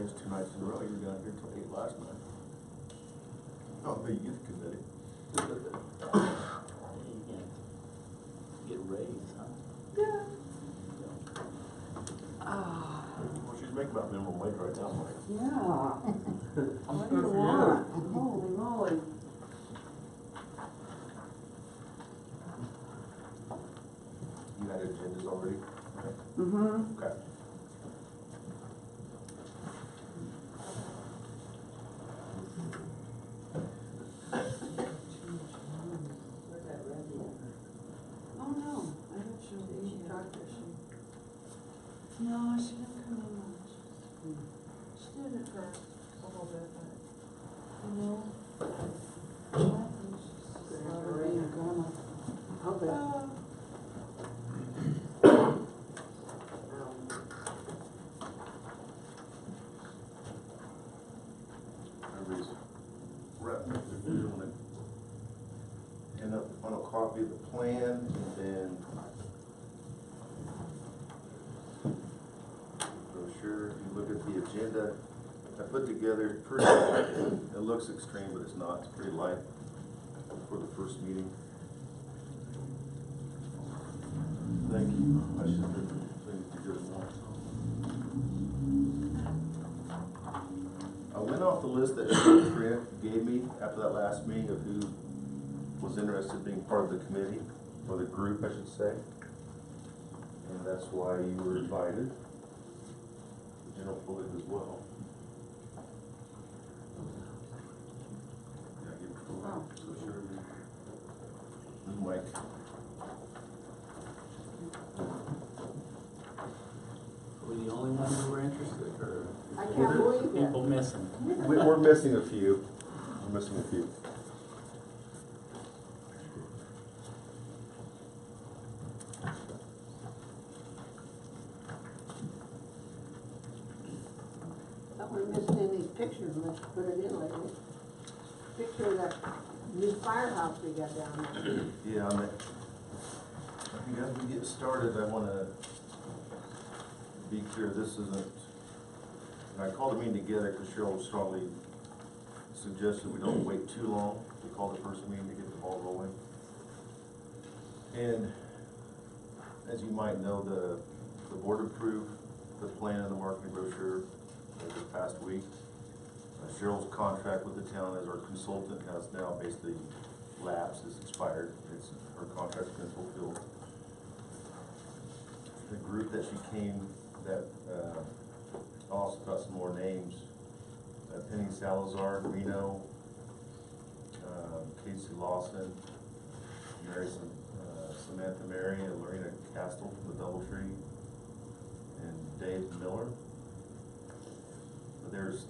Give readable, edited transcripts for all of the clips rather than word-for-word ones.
raised 2 nights in a row. You were down here till 8 last night. Oh, the youth committee. Get raised, huh? Yeah. Well, she's making about minimum wage right now, Mike. Yeah. I'm What do good you for want? Holy moly. You had agendas already? Mm-hmm. Okay. Oh, no, I don't show the easy doctor, she. No, she didn't come in much. She did it for a little bit, but, you know. I think she's just slowly being a grandma. Okay. Everybody's wrapping up their food and end up the final copy of the plan, and then brochure. If you look at the agenda, I put together pretty, it looks extreme, but it's not. It's pretty light for the first meeting. Thank you. I should have been good more. I went off the list that Trent gave me after that last meeting of who was interested in being part of the committee, or the group, I should say. And that's why you were invited. The general public as well. Yeah, give it to Mike. Oh. So sure. This is Mike. Were we the only ones who were interested, or I can't believe it. people missing? We're missing a few. We're missing a few. We're missing in these pictures, let's put it in lately. Picture of that new firehouse we got down there. Yeah, I think as we get started, I want to be clear, this isn't, and I called the meeting together because Cheryl strongly suggested we don't wait too long to call the first meeting to get the ball rolling. And as you might know, the board approved the plan and the marketing brochure this past week. Cheryl's contract with the town as our consultant has now basically lapsed, it's expired. Her contract's been fulfilled. The group that she came, that also got some more names. Penny Salazar, Reno, Casey Lawson, Samantha Mary, and Lorena Castle from the Doubletree, and Dave Miller. But there's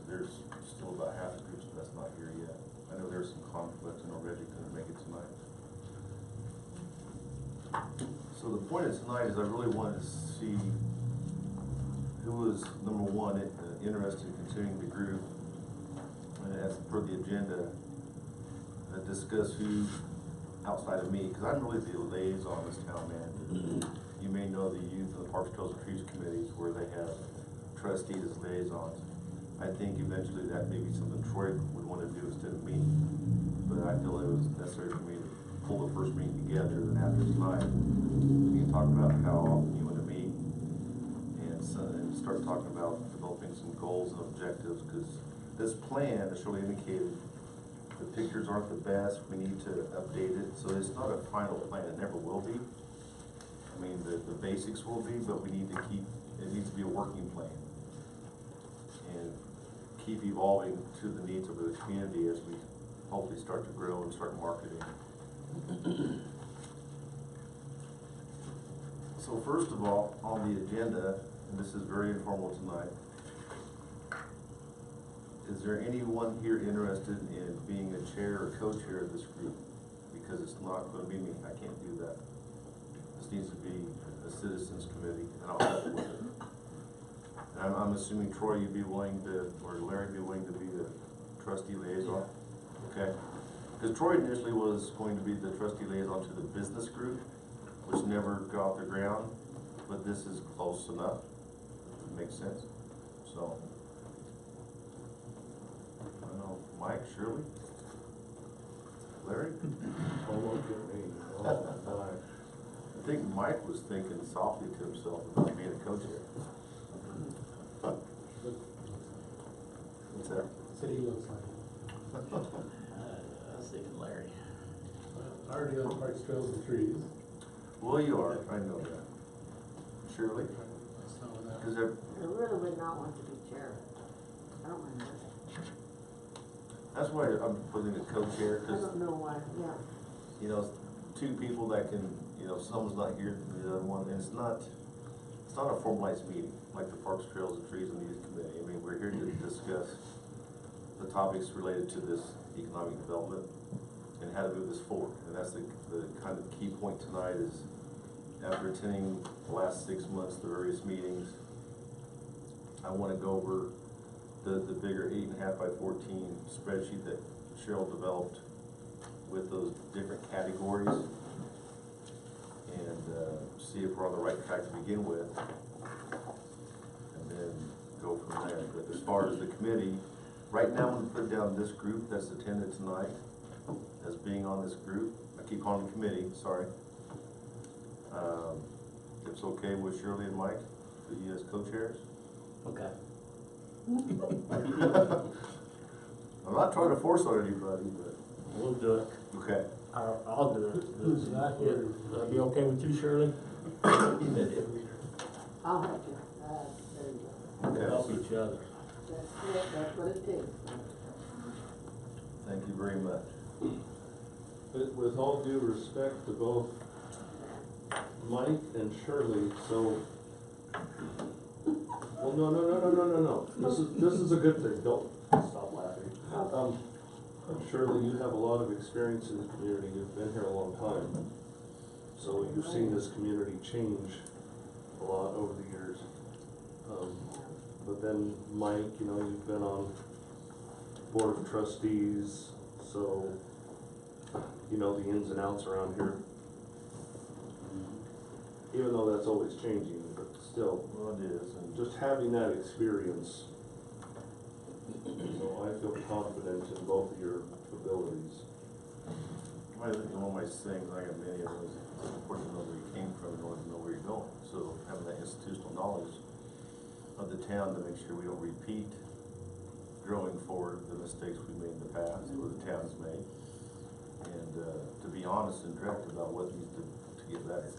still about half the groups that's not here yet. I know there's some conflicts, and Reggie couldn't make it tonight. So the point of tonight is I really wanted to see who was, number one, interested in continuing the group, and as per the agenda, discuss who outside of me, because I'm really the liaison this town manager. You may know the youth and the Parks, Trails, and Trees committees where they have trustees as liaisons. I think eventually that may be something Troy would want to do instead of me, but I feel it was necessary for me to pull the first meeting together, and after tonight, we can talk about how often you want to meet, and start talking about developing some goals and objectives, because this plan, as Shirley indicated, the pictures aren't the best, we need to update it, so it's not a final plan, it never will be. I mean, the basics will be, but we need to keep, it needs to be a working plan. And keep evolving to the needs of the community as we hopefully start to grow and start marketing. So first of all, on the agenda, and this is very informal tonight, is there anyone here interested in being a chair or co-chair of this group? Because it's not going to be me, I can't do that. This needs to be a citizens committee, and I'll help with it. And I'm assuming Troy, you'd be willing to, or Larry, be willing to be the trustee liaison? Okay. Because Troy initially was going to be the trustee liaison to the business group, which never got off the ground, but this is close enough. It makes sense. So Mike, Shirley? Larry? Oh, look at me. Oh, my. I think Mike was thinking softly to himself about being a co-chair. What's that? Said he looks like it. I was thinking Larry. I already on parks, trails, and trees. Well, you are, I know that. Shirley? That's not what that Is was. there, I really would not want to be chair. I don't mind that. that's why I'm putting a co-chair, I because, don't know why, yeah. you know, two people that can, you know, someone's not here, the other one, and it's not a formalized meeting, like the Parks, Trails, and Trees and Youth Committee. I mean, we're here to discuss the topics related to this economic development and how to move this forward. And that's the kind of key point tonight is, after attending the last 6 months, the various meetings, I wanna go over the bigger 8.5 by 14 spreadsheet that Cheryl developed with those different categories, and see if we're on the right track to begin with, and then go from there. But as far as the committee, right now I'm gonna put down this group that's attended tonight as being on this group. I keep calling it committee, sorry. If it's okay with Shirley and Mike, for you as co-chairs? Okay. I'm not trying to force on anybody, but, We'll do it. okay. I'll do it. Who's not here? That'll be okay with you, Shirley? I'll have to, there you go. Okay. Help each other. That's it, that's what it takes. Thank you very much. With all due respect to both Mike and Shirley, so. Well, no. This is a good thing. Don't stop laughing. Shirley, you have a lot of experience in the community. You've been here a long time. So you've seen this community change a lot over the years. But then Mike, you know, you've been on Board of Trustees, so you know the ins and outs around here. Even though that's always changing, but still, Well, it is, and just having that experience. So I feel confident in both of your abilities. one of my sayings, I got many of those, it's important to know where you came from in order to know where you're going. So having that institutional knowledge of the town to make sure we don't repeat growing forward the mistakes we made in the past, or the town's made. And to be honest and direct about what needs to get better.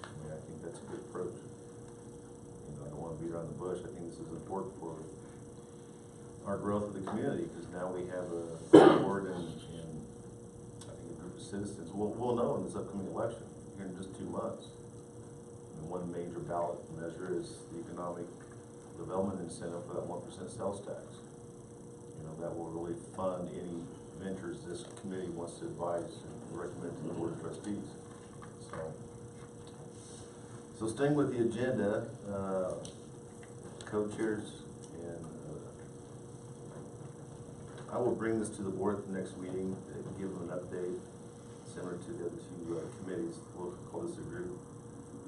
I mean, I think that's a good approach. You know, I don't wanna beat around the bush. I think this is important for our growth of the community, because now we have a board and I think a group of citizens. We'll know in this upcoming election, here in just 2 months. And one major ballot measure is the economic development incentive for that 1% sales tax. You know, that will really fund any ventures this committee wants to advise and recommend to the Board of Trustees. So staying with the agenda, co-chairs, and I will bring this to the board at the next meeting, give them an update, similar to the other two committees. We'll call this a group.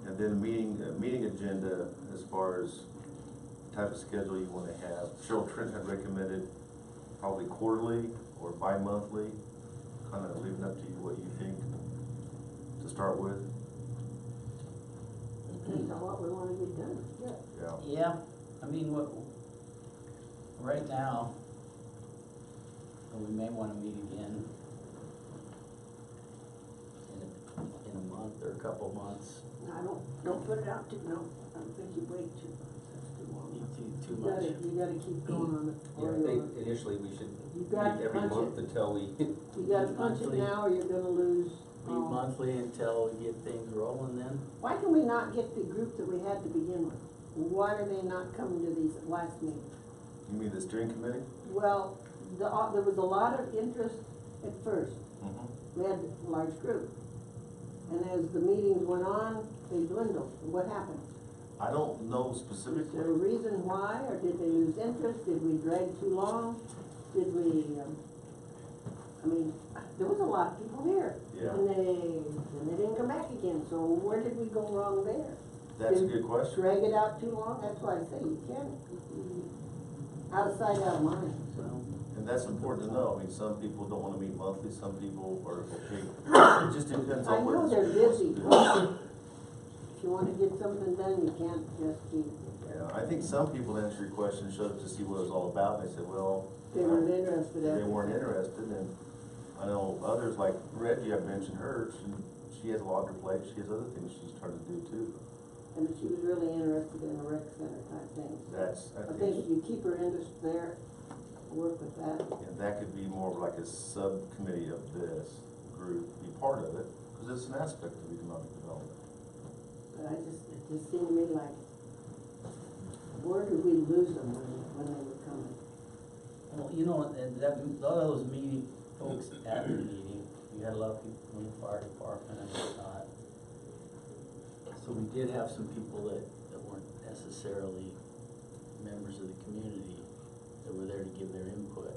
And then a meeting agenda as far as type of schedule you want to have. Cheryl Trent had recommended probably quarterly or bi-monthly, kind of leaving up to you what you think to start with. Depends on what we wanna get done, yeah. Yeah, I mean, right now, we may wanna meet again in a month or a couple months. I don't put it out too, no, I don't think you wait too, that's too long. Too You much. gotta keep going on it. Yeah, I think initially we should You meet got to every punch month it. until we, You gotta punch it Monthly. now or you're gonna lose. Meet monthly until we get things rolling then. Why can we not get the group that we had to begin with? Why are they not coming to these last meetings? You mean the steering committee? Well, there was a lot of interest at first. We had a large group. And as the meetings went on, they dwindled. What happened? I don't know Is specifically. there a reason why, or did they lose interest? Did we drag too long? Did we, I mean, there was a lot of people here. Yeah. And they didn't come back again, so where did we go wrong there? That's a Did good question. Drag it out too long? That's why I say you can't, out of sight, out of mind. So, And that's important to know. I mean, some people don't wanna meet monthly, some people are okay. It just depends I on what. know the they're school wants to busy. do. If you wanna get something done, you can't just keep, Yeah, I think some people, to answer your question, showed up to see what it was all about, and they said, well. they weren't interested They after. weren't interested, and I know others, like Reggie, I mentioned her, she has a lot on her plate, she has other things she's trying to do too. And she was really interested in the rec center type thing. That's, I think if you keep her interest there, work with that. and that could be more of like a subcommittee of this group, be part of it, because it's an aspect of economic development. But it just seemed to me like, where did we lose them when they were coming? Well, you know, and that, a lot of those meeting, folks at the meeting, we had a lot of people from the fire department and whatnot. So we did have some people that weren't necessarily members of the community that were there to give their input.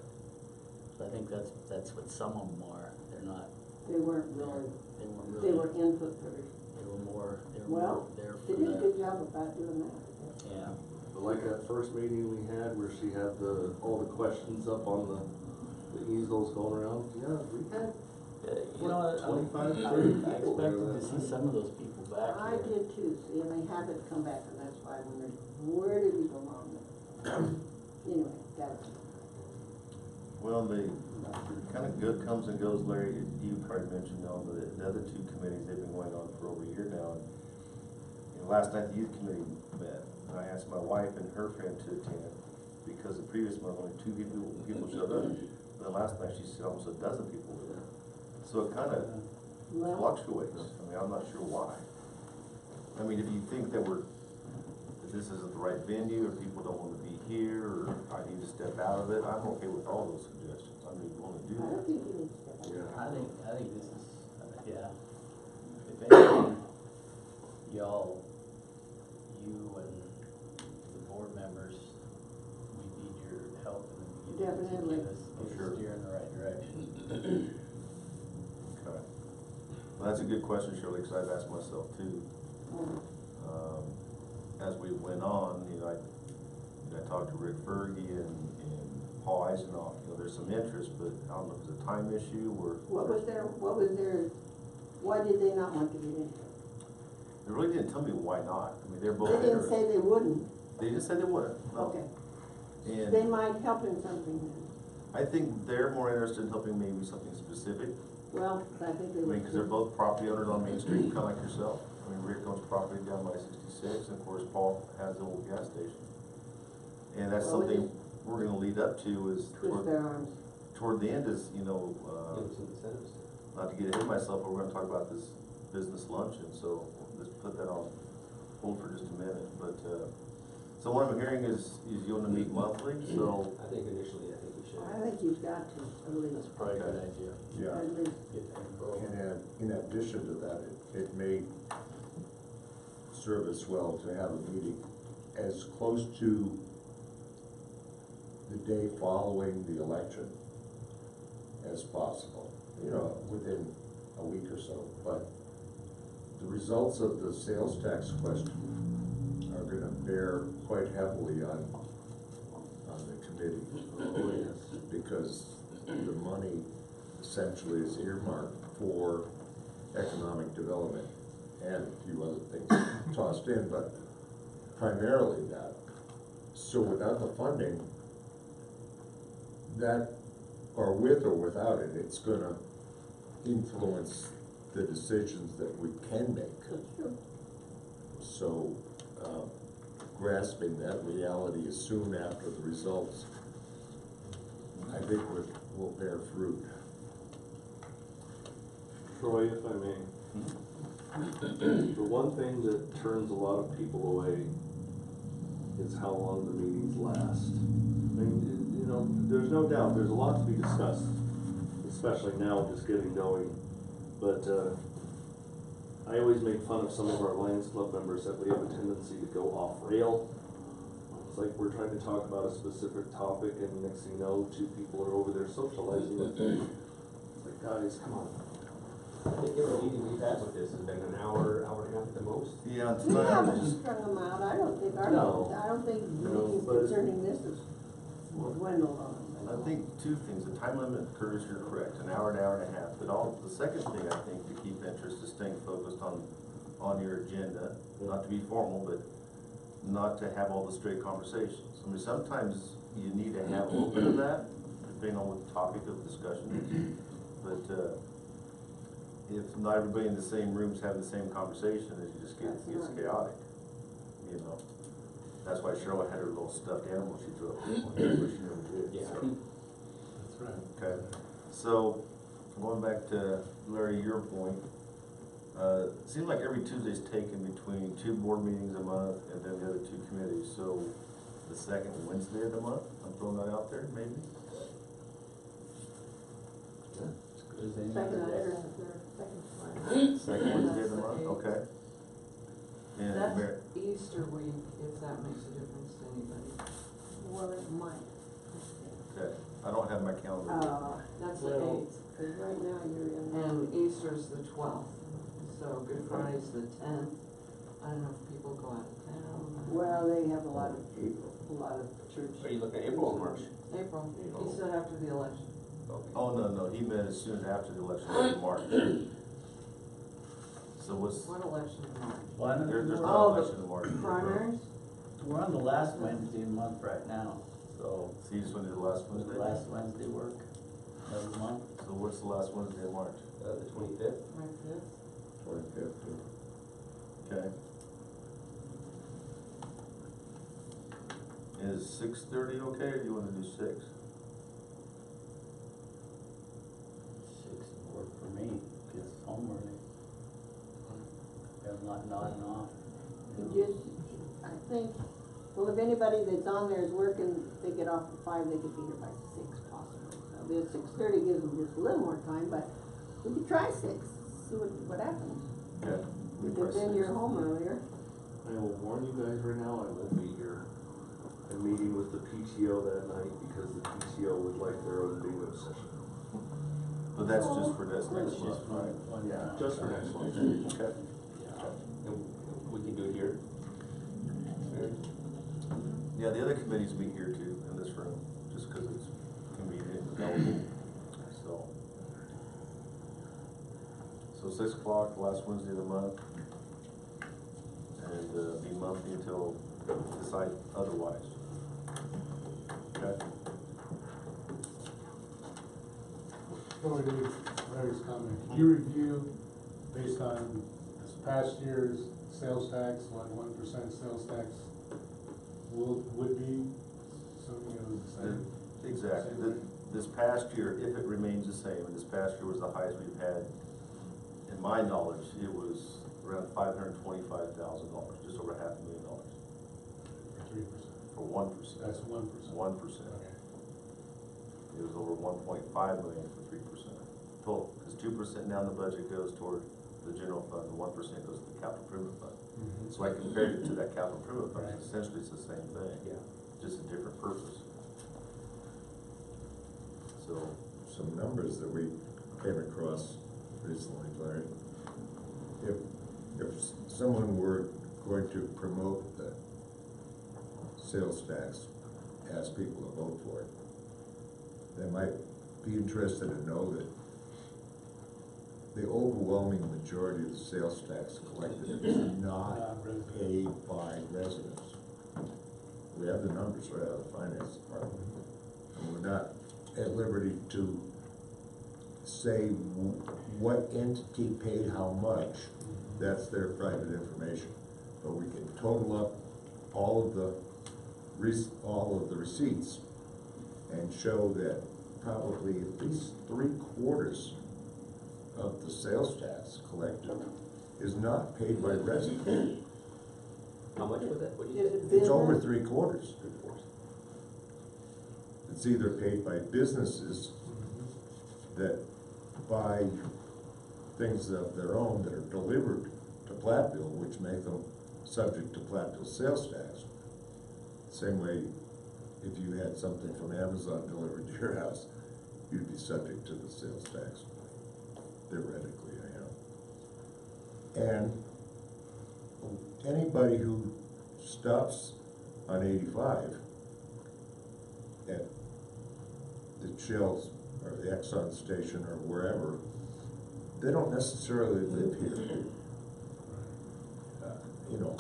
So I think that's what some of them are. They're not, They weren't really, they weren't they really, were input first. they were more Well, there they for did a the, good job about doing that. yeah. But like that first meeting we had where she had all the questions up on the easels going around, yeah, we had You know, 25, I 30 people there expected to that see night. some of those people back I here. did too, see, and they haven't come back, and that's why I wondered, where did we go wrong there? Anyway, that's, Well, the kind of good comes and goes, Larry, you probably mentioned on the other two committees, they've been going on for over a year now. And, you know, last night the youth committee met, and I asked my wife and her friend to attend, because the previous month only 2 people showed up. And then last night she said almost a dozen people were there. So it kind of well, fluctuates. I mean, I'm not sure why. I mean, if you think that that this isn't the right venue, or people don't want to be here, or I need to step out of it, I'm okay with all those suggestions. I mean, want to do I don't that. think you need to step up. Yeah. I think this is, yeah. If anything, y'all, you and the board members, we need your help in the beginning. Definitely. To get us Sure. steer in the right direction. Okay. Well, that's a good question, Shirley, because I've asked myself too. Mhm. As we went on, you know, I talked to Rick Fergie and Paul Eisenoff. You know, there's some interest, but I don't know if it's a time issue or. What was their, why did they not want to get into it? They really didn't tell me why not. I mean, they're both They didn't interested. say they wouldn't, They just said they wouldn't. No. okay. And They might help in something then. I think they're more interested in helping maybe something specific. Well, I think they I mean, would. because they're both property owners on Main Street, kind of like yourself. I mean, Rick owns property down by 66, and of course, Paul has the old gas station. And that's Well, we something we're gonna lead up to is Twist their arms. toward the end is, you know, Give some incentives. not to get ahead of myself, but we're gonna talk about this business luncheon, so let's put that on hold for just a minute. But, so what I'm hearing is you wanna meet monthly, so, I think initially, I think we should. I think you've got to, at least. That's probably a good idea. Yeah, At least. Get that info. and in addition to that, it may serve us well to have a meeting as close to the day following the election as possible, you know, within a week or so. But the results of the sales tax question are gonna bear quite heavily on the committee. Oh, yes. Because the money essentially is earmarked for economic development and a few other things tossed in, but primarily that. So without the funding, that, or with or without it, it's gonna influence the decisions that we can make. That's true. So, grasping that reality as soon after the results, I think will bear fruit. Troy, if I may, the one thing that turns a lot of people away is how long the meetings last. I mean, you know, there's no doubt, there's a lot to be discussed, especially now just getting going. But, I always make fun of some of our Lions Club members that we have a tendency to go off rail. It's like we're trying to talk about a specific topic and next thing you know, 2 people are over there socializing with me. It's like, guys, come on. I think every meeting we've had with this has been an hour, hour and a half at the most. yeah, We tonight, haven't strung them out, I don't think No. I don't think No, meetings but- concerning this is dwindled on, but I think two things, the time limit, Curtis, you're correct, an hour and a half, but the second thing I think to keep interest is staying focused on your agenda, not to be formal, but not to have all the straight conversations. I mean, sometimes you need to have a little bit of that, depending on what the topic of discussion is, but, if not everybody in the same room's having the same conversation, it just gets chaotic, you know? That's why Cheryl had her little stuffed animal she drew up, which she never did. Yeah. So. That's right. Okay, so going back to Larry, your point, it seems like every Tuesday's taken between 2 board meetings a month and then the other 2 committees, so the second Wednesday of the month, I'm throwing that out there, maybe? Is any Second, other day? Second Wednesday of the month, okay. And That's Mar- Easter week, if that makes a difference to anybody. Well, it might. okay, I don't have my calendar. That's the Well- 8th, Cause right now you're in. and Easter's the 12th, so Good Friday's the 10th. I don't know if people go out of town. Well, they have a lot of church. Are you looking at April or March? April, April. he said after the election. Okay. Oh, no, he meant as soon after the election in March. So what's, What election in March? Well, I know there's we're- not Oh, an the election in March. Primaries? we're on the last Wednesday of the month right now, so So you just want to do the last does Wednesday? the last Wednesday work every month? So what's the last Wednesday in March? The 25th? Right, yes. 25th. Okay. Is 6:30 okay, or do you wanna do 6? 6 would work for me, it's home early. I'm not nodding off. You just, I think, well, if anybody that's on there is working, they get off at 5, they could be here by 6 possibly. So this 6:30 gives them just a little more time, but we could try 6, see what happens. Okay. Because then you're home earlier. I will warn you guys right now, I won't be here. I'm meeting with the PTO that night because the PTO would like their own bingo session. But that's just for this next It's month, just right? one time. Just for next month. Okay. Yeah. And we can do it here? Yeah, the other committees meet here too, in this room, just because it's convenient and available, so 6 o'clock, last Wednesday of the month, and, be monthly until decide otherwise. Okay? Before we do Larry's comment, can you review based on this past year's sales tax, what 1% sales tax would be, something that was the same? Exactly. This past year, if it remains the same, and this past year was the highest we've had, in my knowledge, it was around $525,000, just over $500,000 For 3%? for 1%. That's 1%? 1%. Okay. It was over 1.5 million for 3% total, because 2% now in the budget goes toward the general fund, and 1% goes to the capital improvement fund. Mhm. So I compared it to that capital improvement fund, Right. essentially it's the same thing. Yeah. Just a different purpose. So, Some numbers that we came across recently, Larry. If someone were going to promote the sales tax, ask people to vote for it, they might be interested to know that the overwhelming majority of the sales tax collected is not paid by residents. We have the numbers right out of the finance department, and we're not at liberty to say what entity paid how much. That's their private information. But we can total up all of the receipts and show that probably at least 3/4 of the sales tax collected is not paid by residents. How much was it? What did you Is say? it It's over business? 3/4. It's either paid by businesses that buy things of their own that are delivered to Platteville, which make them subject to Platteville sales tax. Same way, if you had something from Amazon delivered to your house, you'd be subject to the sales tax. Theoretically, I am. And anybody who stops on 85 at the Shells or the Exxon station or wherever, they don't necessarily live here. You know,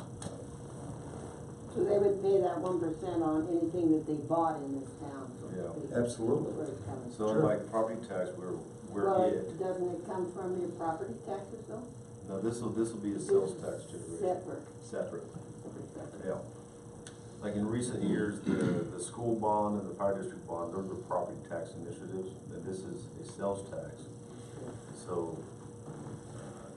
So they would pay that 1% on anything that they bought in this town, so Yeah. to speak. Absolutely. Where it's coming So from. like property tax, we're Well, it. doesn't it come from your property taxes though? No, this'll be a sales tax generator. Separate, Separate, separate. yeah. Like in recent years, the school bond and the fire district bond, those are property tax initiatives, and this is a sales tax. So,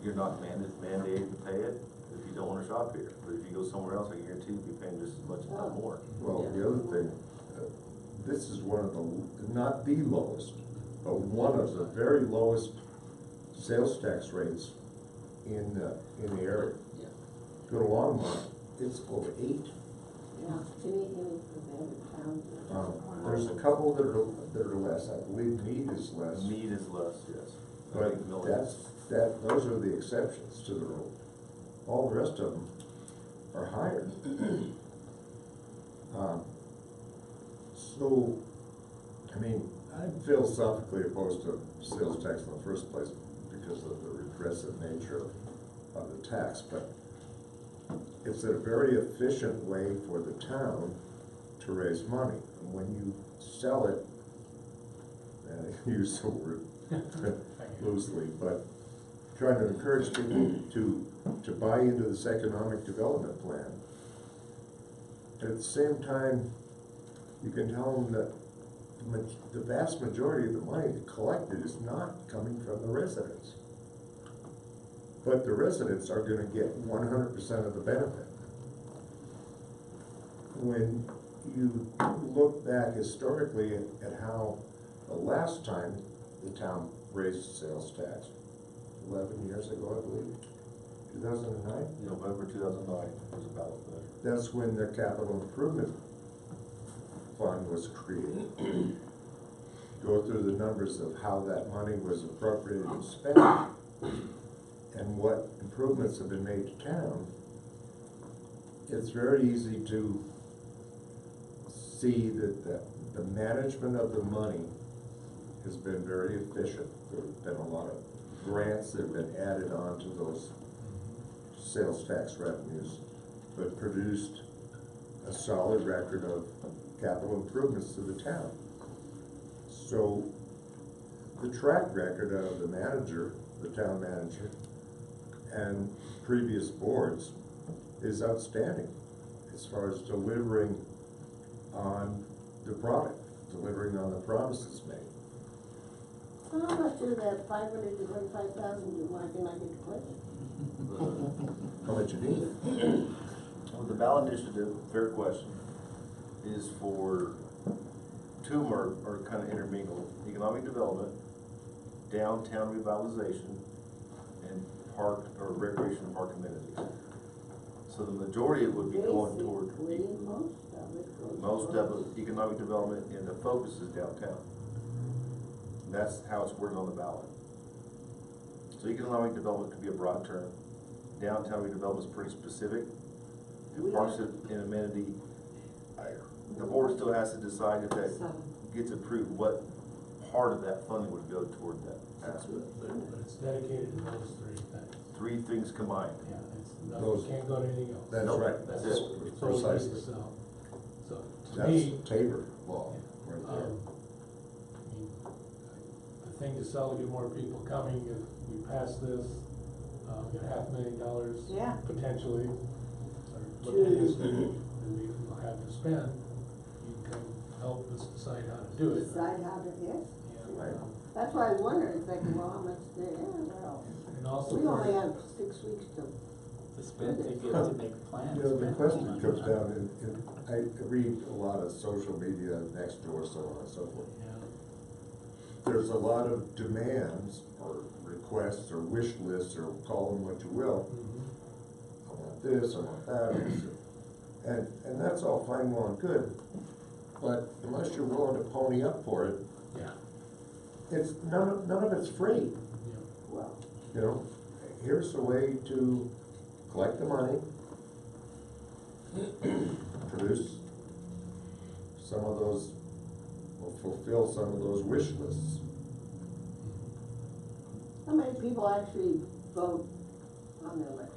you're not mandated to pay it if you don't wanna shop here, but if you go somewhere else, I guarantee you'll be paying just as much, if not more. well, the other thing, this is one of the, not the lowest, but one of the very lowest sales tax rates in the area. Yeah. Go to Longmont, it's over 8. Yeah, any of the other towns. There's a couple that are less, I believe Mead is less. Meat is less, yes. I But think milling is- those are the exceptions to the rule. All the rest of them are higher. So, I mean, I'm philosophically opposed to sales tax in the first place because of the regressive nature of the tax, but it's a very efficient way for the town to raise money. And when you sell it, and I use the word loosely, but trying to encourage people to buy into this economic development plan. At the same time, you can tell them that the vast majority of the money collected is not coming from the residents. But the residents are gonna get 100% of the benefit. When you look back historically at how the last time the town raised sales tax, 11 years ago, I believe, 2009? November 2009 was a ballot measure. That's when the capital improvement fund was created. Go through the numbers of how that money was appropriated and spent, and what improvements have been made to town. It's very easy to see that the management of the money has been very efficient. There's been a lot of grants that have been added on to those sales tax revenues, but produced a solid record of capital improvements to the town. So the track record of the manager, the town manager, and previous boards is outstanding as far as delivering on the product, delivering on the promises made. So how much is that 500 to 25,000 you want, can I get the question? How much you need? Well, the ballot initiative, fair question, is for two of them are kind of intermingled: economic development, downtown revitalization, and park or recreation and park amenities. So the majority of it would be going toward Basically, most most of it, economic development, and the focus is downtown. And that's how it's worded on the ballot. So economic development could be a broad term. Downtown redevelopment is pretty specific. And parks and amenity, the board still has to decide if that gets approved, what part of that funding would go toward that aspect. But it's dedicated to those 3 things. 3 things combined. Yeah, Those- can't go to anything else. That's Nope, right. that's That's it. solely just Precisely. the sell. So to That's me, Tabor law, right I there. mean, the thing to sell to get more people coming, if we pass this, we get $500,000 Yeah. potentially, or look at history, and we will have to spend, you can help us decide how to do it. Decide how to, yes. And, Right. That's why I was wondering, thinking, well, how much there, yeah, well, And also. we only for- have 6 weeks to. To spend, to get, to make plans. You know, the spend question money. comes down in, I read a lot of social media, next door, so on and so forth. Yeah. There's a lot of demands or requests or wish lists, or call them what you will. Mhm. I want this, I want that, and that's all fine, well and good, but unless you're willing to pony up for it, Yeah. it's, none of it's free, Yeah. Well, you know? Here's a way to collect the money, produce some of those, well, fulfill some of those wish lists. How many people actually vote on the election?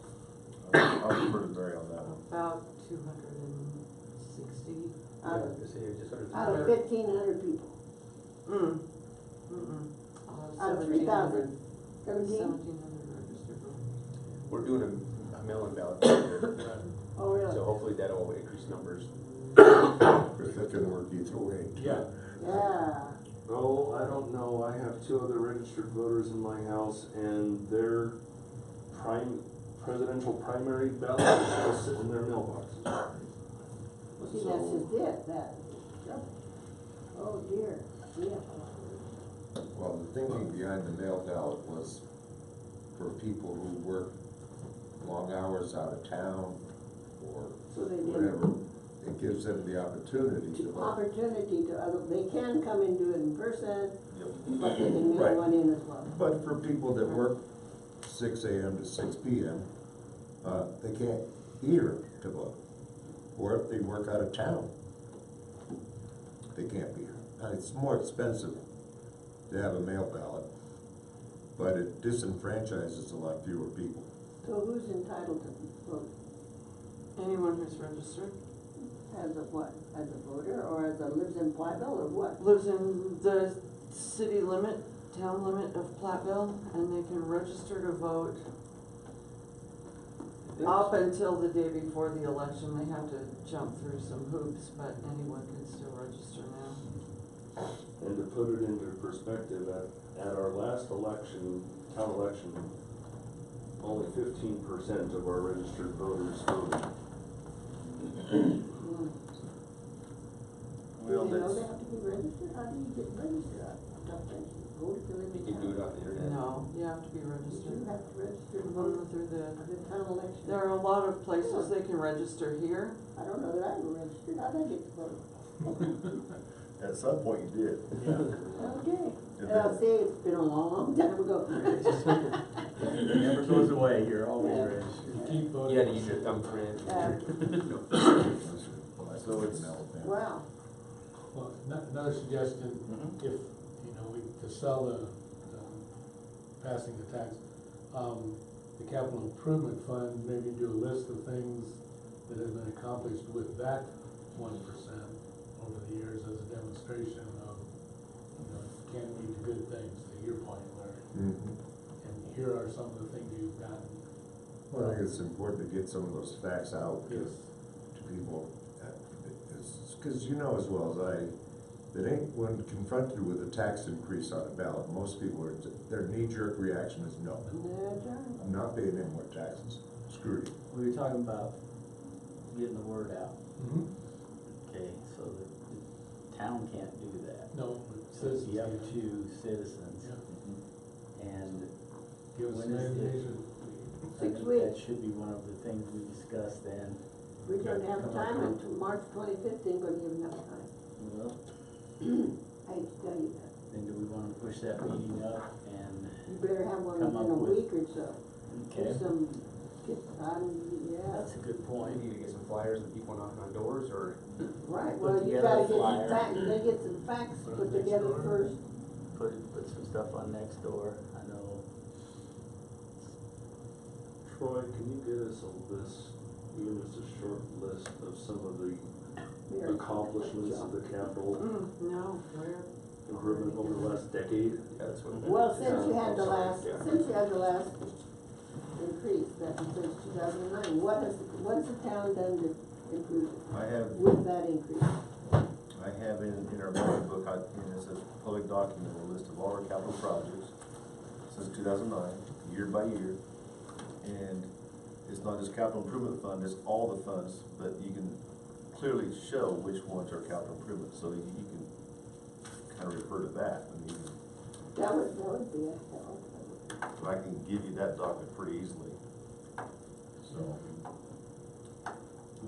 I'll refer to Mary on that one. About 260. Out of, Just say just under out of 1,500 people, out of 3,000, 17? 1,700 registered voters. We're doing a mail-in ballot this year, Oh, really? so hopefully that'll increase numbers. If that can work either way. Yeah. Yeah. Oh, I don't know, I have 2 other registered voters in my house, and their presidential primary ballot is still sitting in their mailboxes. See, that's just it, that. Oh dear, yeah. Well, the thinking behind the mail ballot was for people who work long hours out of town or So they did. whatever. It gives them the opportunity to vote. Opportunity to other, they can come and do it in person, Yep. but they can mail Right. one in as well. But for people that work 6 AM to 6 PM, they can't here to vote. Or if they work out of town, they can't be here. It's more expensive to have a mail ballot, but it disenfranchises a lot fewer people. So who's entitled to vote? Anyone who's registered As a what? As a voter or as a lives in Platteville or what? lives in the city limit, town limit of Platteville, and they can register to vote up until the day before the election. They have to jump through some hoops, but anyone can still register now. And to put it into perspective, at our last election, town election, only 15% of our registered voters voted. Do Well, they know that's, they have to be registered? How do you get registered? I don't think you vote to live You in can do it town. off the internet. No, you have to be You registered. have to register to vote Through for the town election. there are a lot of places they can register here. I don't know that I ever registered. How did I get to vote? at some point you did. Okay. And I'll then- say it's been a long, long time ago. It never goes away, you're always Yeah. registered. Keep voting. You had to use your thumbprint. So it's, Wow. Well, another suggestion, Mhm. if, to sell the passing the tax, the capital improvement fund, maybe do a list of things that have been accomplished with that 1% over the years as a demonstration of, can we do good things, to your point, Larry. And here are some of the things you've gotten. Well, I think it's important to get some of those facts out Yes. to people. Because you know as well as I, that ain't, when confronted with a tax increase on a ballot, most people are, their knee-jerk reaction is no. That's right. I'm not paying any more taxes. Screw you. We were talking about getting the word out. Mm-hmm. Okay, so the town can't do that. No, So it's citizens, up to citizens. Yeah. And give us when an is it? indication. I 6 think weeks. that should be one of the things we discuss then. We don't have Come time up with- until March 25th, ain't gonna give enough time. Well, I hate to tell you that. then do we wanna push that meeting up and, You better have one Come within up a with- week or so. okay, Get some, yeah. that's a good You point. need to get some flyers and people knocking on doors, or Right, Put well, you together a gotta get some flyer. facts, you gotta get some facts Put it put next together door. first. Put some stuff on next door, I know. Troy, can you get us a list, even just a short list of some of the Very accomplishments of the capital No, where? improvement over the last decade? yeah, that's what. Well, since you Yeah, had the I'm sorry, last, yeah. since you had the last increase, that was since 2009, what's the town done to improve it I have, with that increase? I have in our budget book, and it's a public document, a list of all our capital projects since 2009, year by year. And it's not just capital improvement fund, it's all the funds, but you can clearly show which ones are capital improvements, so you can kind of refer to that. I mean, That would be a help. so I can give you that document pretty easily. So,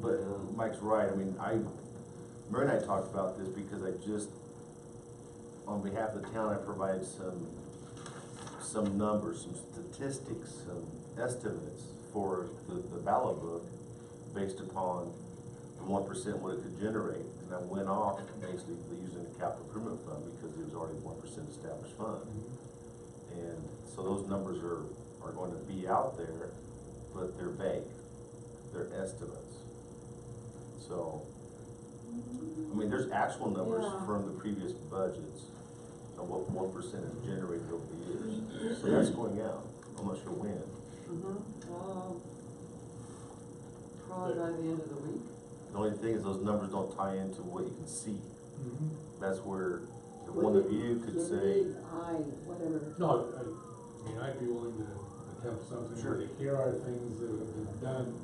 but Mike's right, I mean, Mary and I talked about this because I just, on behalf of the town, I provided some numbers, some statistics, some estimates for the ballot book based upon the 1% what it could generate. and I went off basically using the capital improvement fund because it was already 1% established fund. And so those numbers are going to be out there, but they're vague, they're estimates. So, I mean, there's actual numbers Yeah. from the previous budgets of what 1% is generated over the years. So that's going out, I'm not sure when. Probably by the end of the week. The only thing is those numbers don't tie into what you can see. That's where the Well, one of you could say, High, whatever. No, I mean, I'd be willing to attempt something. Sure. Here are things that have been done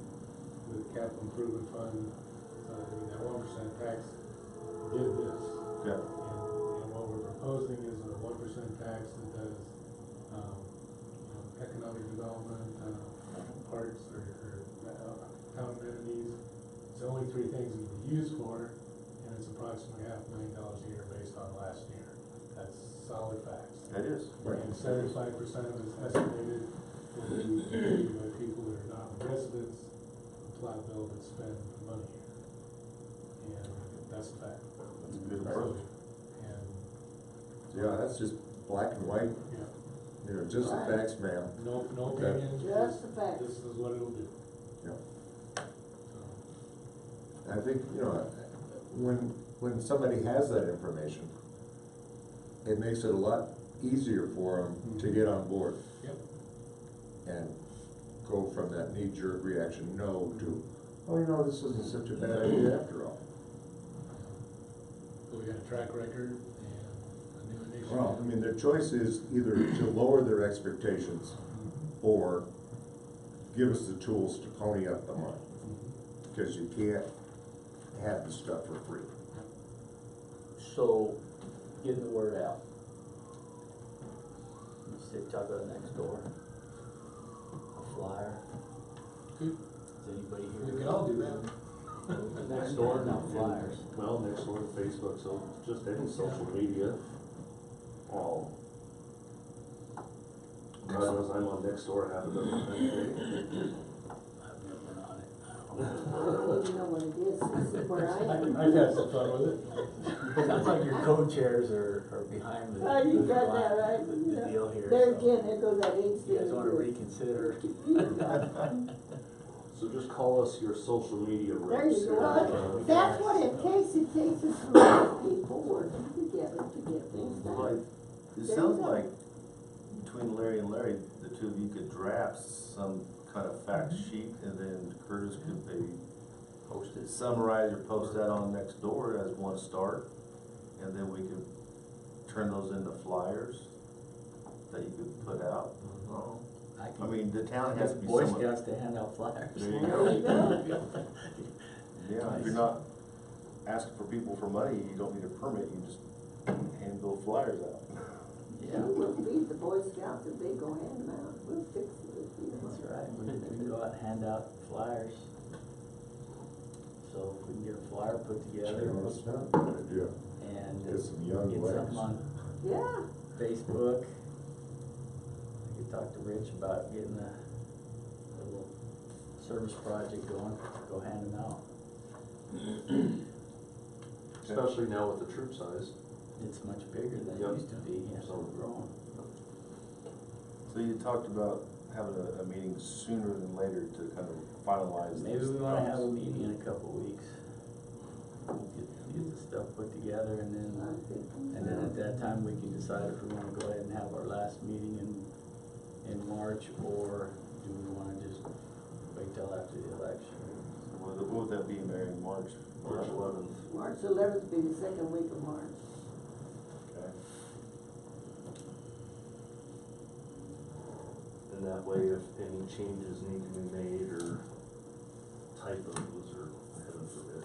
with the capital improvement fund. I mean, that 1% tax did this. yeah, And what we're proposing is a 1% tax that does, economic development, parks or town amenities. It's only 3 things it can be used for, and it's approximately $500,000 a year based on last year. That's solid facts. that is. And 75% of it's estimated will be paid by people that are not residents of Platteville that spend money here. And that's a fact. That's a good approach. And, Yeah, that's just black and white, yeah, you know, just the Right. facts, ma'am. no Okay. opinion. Just the facts. This is what it'll do. Yeah. So, I think, you know, when somebody has that information, it makes it a lot easier for them to get on board Yep. and go from that knee-jerk reaction, no, to, oh, you know, this isn't such a bad idea after all. So we got a track record and a new initiative. Well, I mean, their choice is either to lower their expectations or give us the tools to pony up the money, because you can't have the stuff for free. So, getting the word out. You said talk about next door, a flyer. Good. Is anybody here? We can all do that. Next door, Not flyers. Well, next door to Facebook, so just any social media. God knows I'm on next door half a dozen times a day. I've never been on it. I don't even know what it is, this is where I am. I've had some fun with it. Sounds like your co-chairs are behind the. Oh, you the got line- that right. The Yeah. deal here. There so again, there goes that age thing. You guys wanna reconsider? So just call us your social media There reps. you here. go. That's what it takes a group of people working together to get things Well, done. it sounds like between Larry and Larry, the two of you could draft some kind of fact sheet, and then Curtis could maybe Post it. summarize or post that on next door as one start, and then we could turn those into flyers that you could put out. I mean, the town has to be Boy somewhat. Scouts to hand out flyers. There you There you go. go. Yeah, if you're not asking for people for money, you don't need a permit, you just hand those flyers out. Yeah, We'll feed the Boy Scouts if they go hand them out, we'll fix it. that's right, we can go out and hand out flyers. So if we can get a flyer put together Well, it's not a bad idea. and Get some young get legs. something on Yeah, Facebook. I could talk to Rich about getting a little service project going, go hand them out. Especially now with the troop size. It's much bigger than it Yep. used to be, yeah, so we're growing. So you talked about having a meeting sooner than later to kind of finalize. Maybe these we wanna have a thoughts. meeting in a couple of weeks. Get the stuff put together and I then, think. and then at that time, we can decide if we wanna go ahead and have our last meeting in March, or do we wanna just wait till after the election? What would that be, Mary, March 11th? March 11th be the second week of March. Okay. And that way, if any changes need to be made or typos or heaven forbid.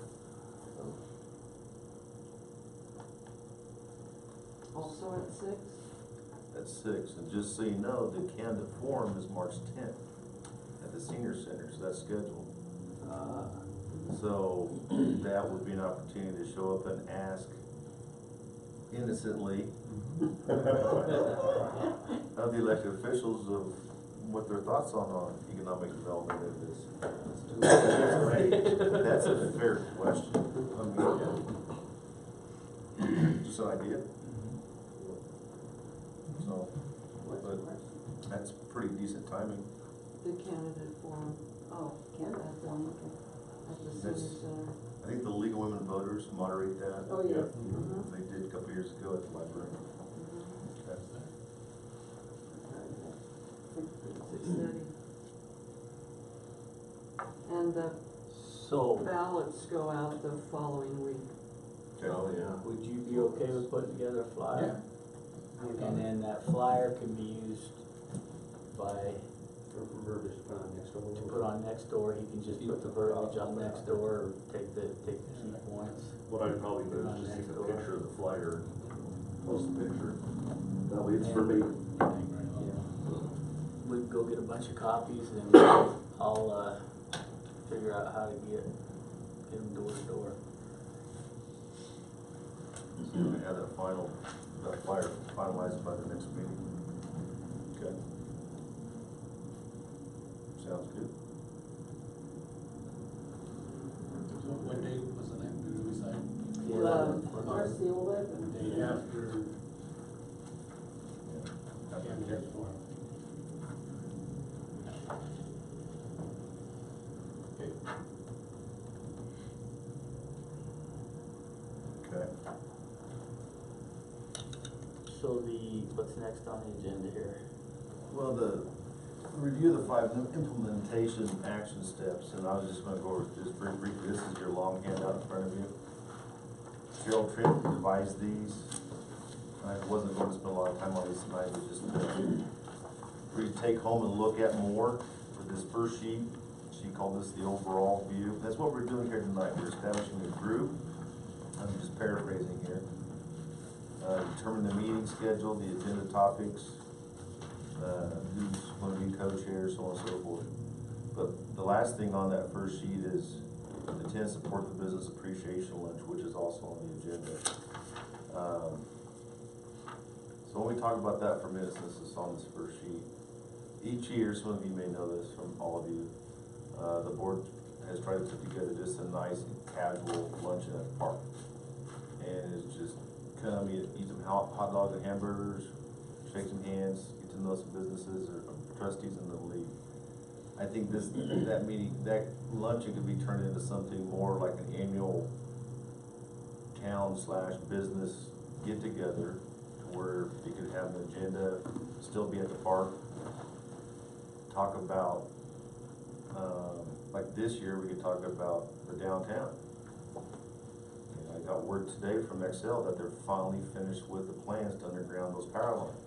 Also at 6. At 6, and just so you know, the candidate forum is March 10th at the senior center, so that's scheduled. So that would be an opportunity to show up and ask innocently of the elected officials of what their thoughts on economic development in this. That's a fair question. I mean, just an idea, so, What's the but question? that's pretty decent timing. The candidate forum Oh, Canada form, okay. at the That's- senior center. I think the League of Women Voters moderate that. Oh, yeah. Mhm. They did a couple years ago at the library. Mhm. Okay. 6:30. And the So, ballots go out the following week. Okay. Oh, yeah. would you be okay with putting together a flyer? And then that flyer can be used by, For just put on next door. to put on next door, he can just put the verbiage on next door, or take the key points. What I'd probably do is just take a picture of the flyer, post the picture. That way it's for me. Yeah. We can go get a bunch of copies and I'll, figure out how to get them door to door. So we have that flyer finalized by the next meeting. Okay. Sounds good. So what date was the next, did we say? 11th. March the 11th. Day after Yeah. candidate forum. Okay. Okay. So what's next on the agenda here? Well, the review of the 5 implementation action steps, and I was just gonna go over just very briefly. This is your long handout in front of you. Cheryl Tripp devised these. I wasn't going to spend a lot of time on these tonight, but just for you to take home and look at more. For this first sheet, she called this the overall view. That's what we're doing here tonight. We're establishing a group. I'm just paraphrasing here. Determine the meeting schedule, the agenda topics, who's going to be co-chair, so on and so forth. But the last thing on that first sheet is attend, support the business appreciation lunch, which is also on the agenda. So when we talk about that for a minute, since it's on this first sheet, each year, some of you may know this from all of you, the board has tried to put together just a nice casual luncheon at the park. And it's just come, eat some hot dogs and hamburgers, shake some hands, get to know some businesses or trustees, and then leave. I think that meeting, that luncheon could be turned into something more like an annual town/business get together, where you could have an agenda, still be at the park, talk about, like this year, we could talk about the downtown. And I got word today from Excel that they're finally finished with the plans to underground those power lines.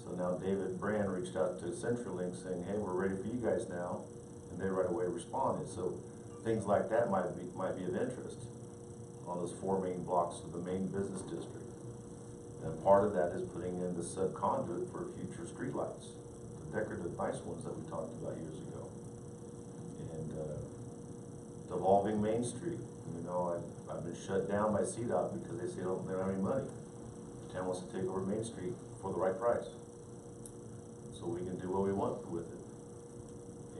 So now David Brand reached out to CenturyLink saying, hey, we're ready for you guys now, and they right away responded. So things like that might be of interest on those 4 main blocks of the main business district. And part of that is putting in the subconduit for future streetlights, the decorative nice ones that we talked about years ago. And devolving Main Street. You know, I've been shut down by CDOT because they say they don't have any money. The town wants to take over Main Street for the right price, so we can do what we want with it.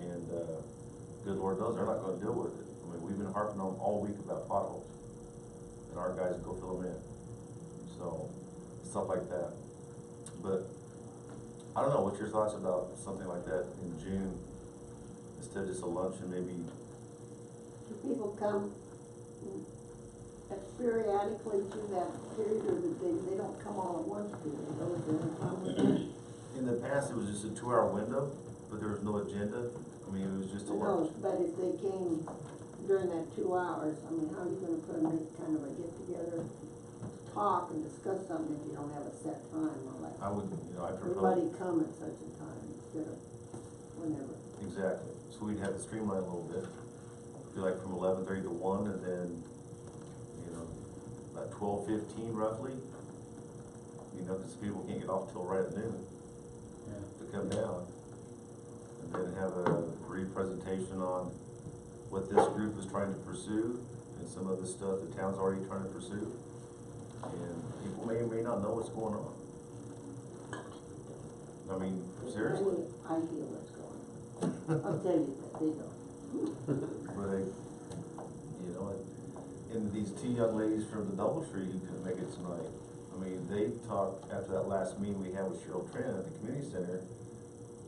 And good Lord knows they're not going to deal with it. I mean, we've been harping on all week about potholes, and our guys go fill them in. So stuff like that. But I don't know. What's your thoughts about something like that in June instead of just a luncheon? Maybe Do people come periodically through that period, or they don't come all at once, do they? Those that are coming? in the past it was just a 2-hour window, but there was no agenda. I mean, it was just a No, lunch. but if they came during that 2 hours, I mean, how are you gonna put them in kind of a get together, talk and discuss something if you don't have a set time, or like, I would, I propose. everybody come at such a time instead of whenever. Exactly. So we'd have to streamline a little bit. Be like from 11:30 to 1, and then, about 12:15 roughly. Because people can't get off till right at noon to come down. And then have a brief presentation on what this group is trying to pursue and some of the stuff the town's already trying to pursue. And people may or may not know what's going on. I mean, seriously. Any idea what's going on. I'll tell you that, they don't. But and these two young ladies from the DoubleTree who couldn't make it tonight, I mean, they talked, after that last meeting we had with Cheryl Trent at the community center,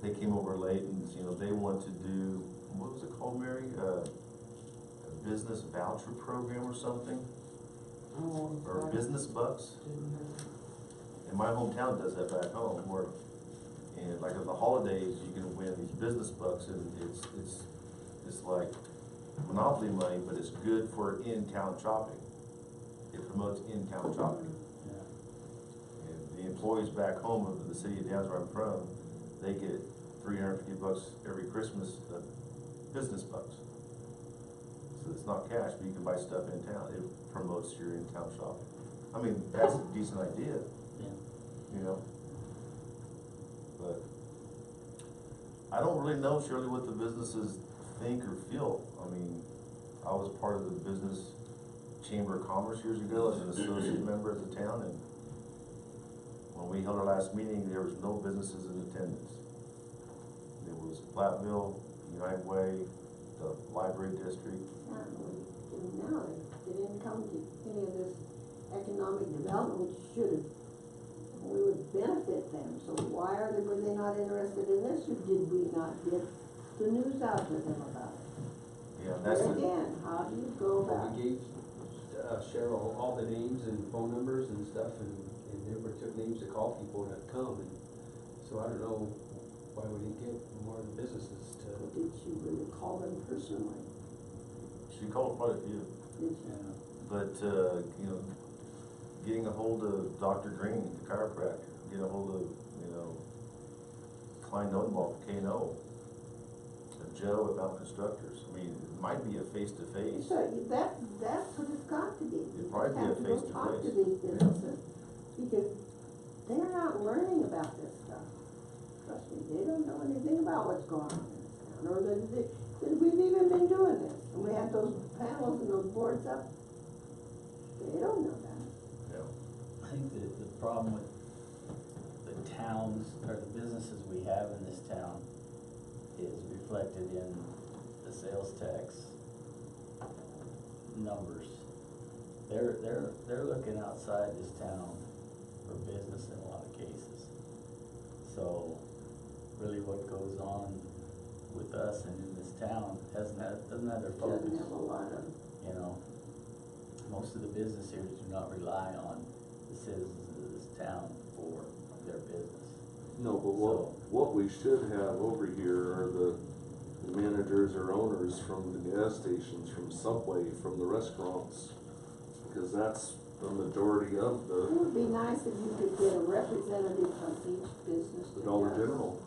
they came over late and, you know, they want to do, what was it called, Mary? A business voucher program or something? Oh, Or God. business bucks? Didn't know. And my hometown does that back home, where, and like at the holidays, you can win these business bucks, and it's like monopoly money, but it's good for in-town shopping. It promotes in-town shopping. Yeah. And the employees back home of the city of Downs where I'm from, they get $350 every Christmas, business bucks. So it's not cash, but you can buy stuff in town. It promotes your in-town shopping. I mean, that's a decent idea, Yeah. you know? But I don't really know, Shirley, what the businesses think or feel. I mean, I was part of the business chamber of commerce years ago as an associate member of the town, and when we held our last meeting, there was no businesses in attendance. It was Platteville, United Way, the library district. Now, they didn't come to any of this economic development, which should have, we would benefit them, so why were they not interested in this, or did we not get the news out to them about it? Yeah, that's There the, again, how do you go Well, about we it? gave Cheryl all the names and phone numbers and stuff, and they were took names to call people that come, and so I don't know why we didn't get more of the businesses to. Did she really call them personally? she called quite a few, Did she? Yeah. but, you know, getting a hold of Dr. Green, the chiropractor, getting a hold of, you know, Klein Notenball, K&O, Joe at Mountain Constructors. I mean, it might be a face-to-face. So that's what it's got to be. It'd probably be a You have to go talk to face-to-face. these businesses, because they're not learning about this stuff. Trust me, they don't know anything about what's going on in this town, or that we've even been doing this. And we had those panels and those boards up, they don't know that. Yeah. I think that the problem with the towns, or the businesses we have in this town is reflected in the sales tax numbers. They're looking outside this town for business in a lot of cases. So really what goes on with us and in this town doesn't have their focus. Doesn't have a lot of, You know, most of the business here do not rely on the citizens of this town for their business. No, but So- what we should have over here are the managers or owners from the gas stations, from Subway, from the restaurants, because that's the majority of it the would be nice if you could get a representative from each business. that Dollar does General.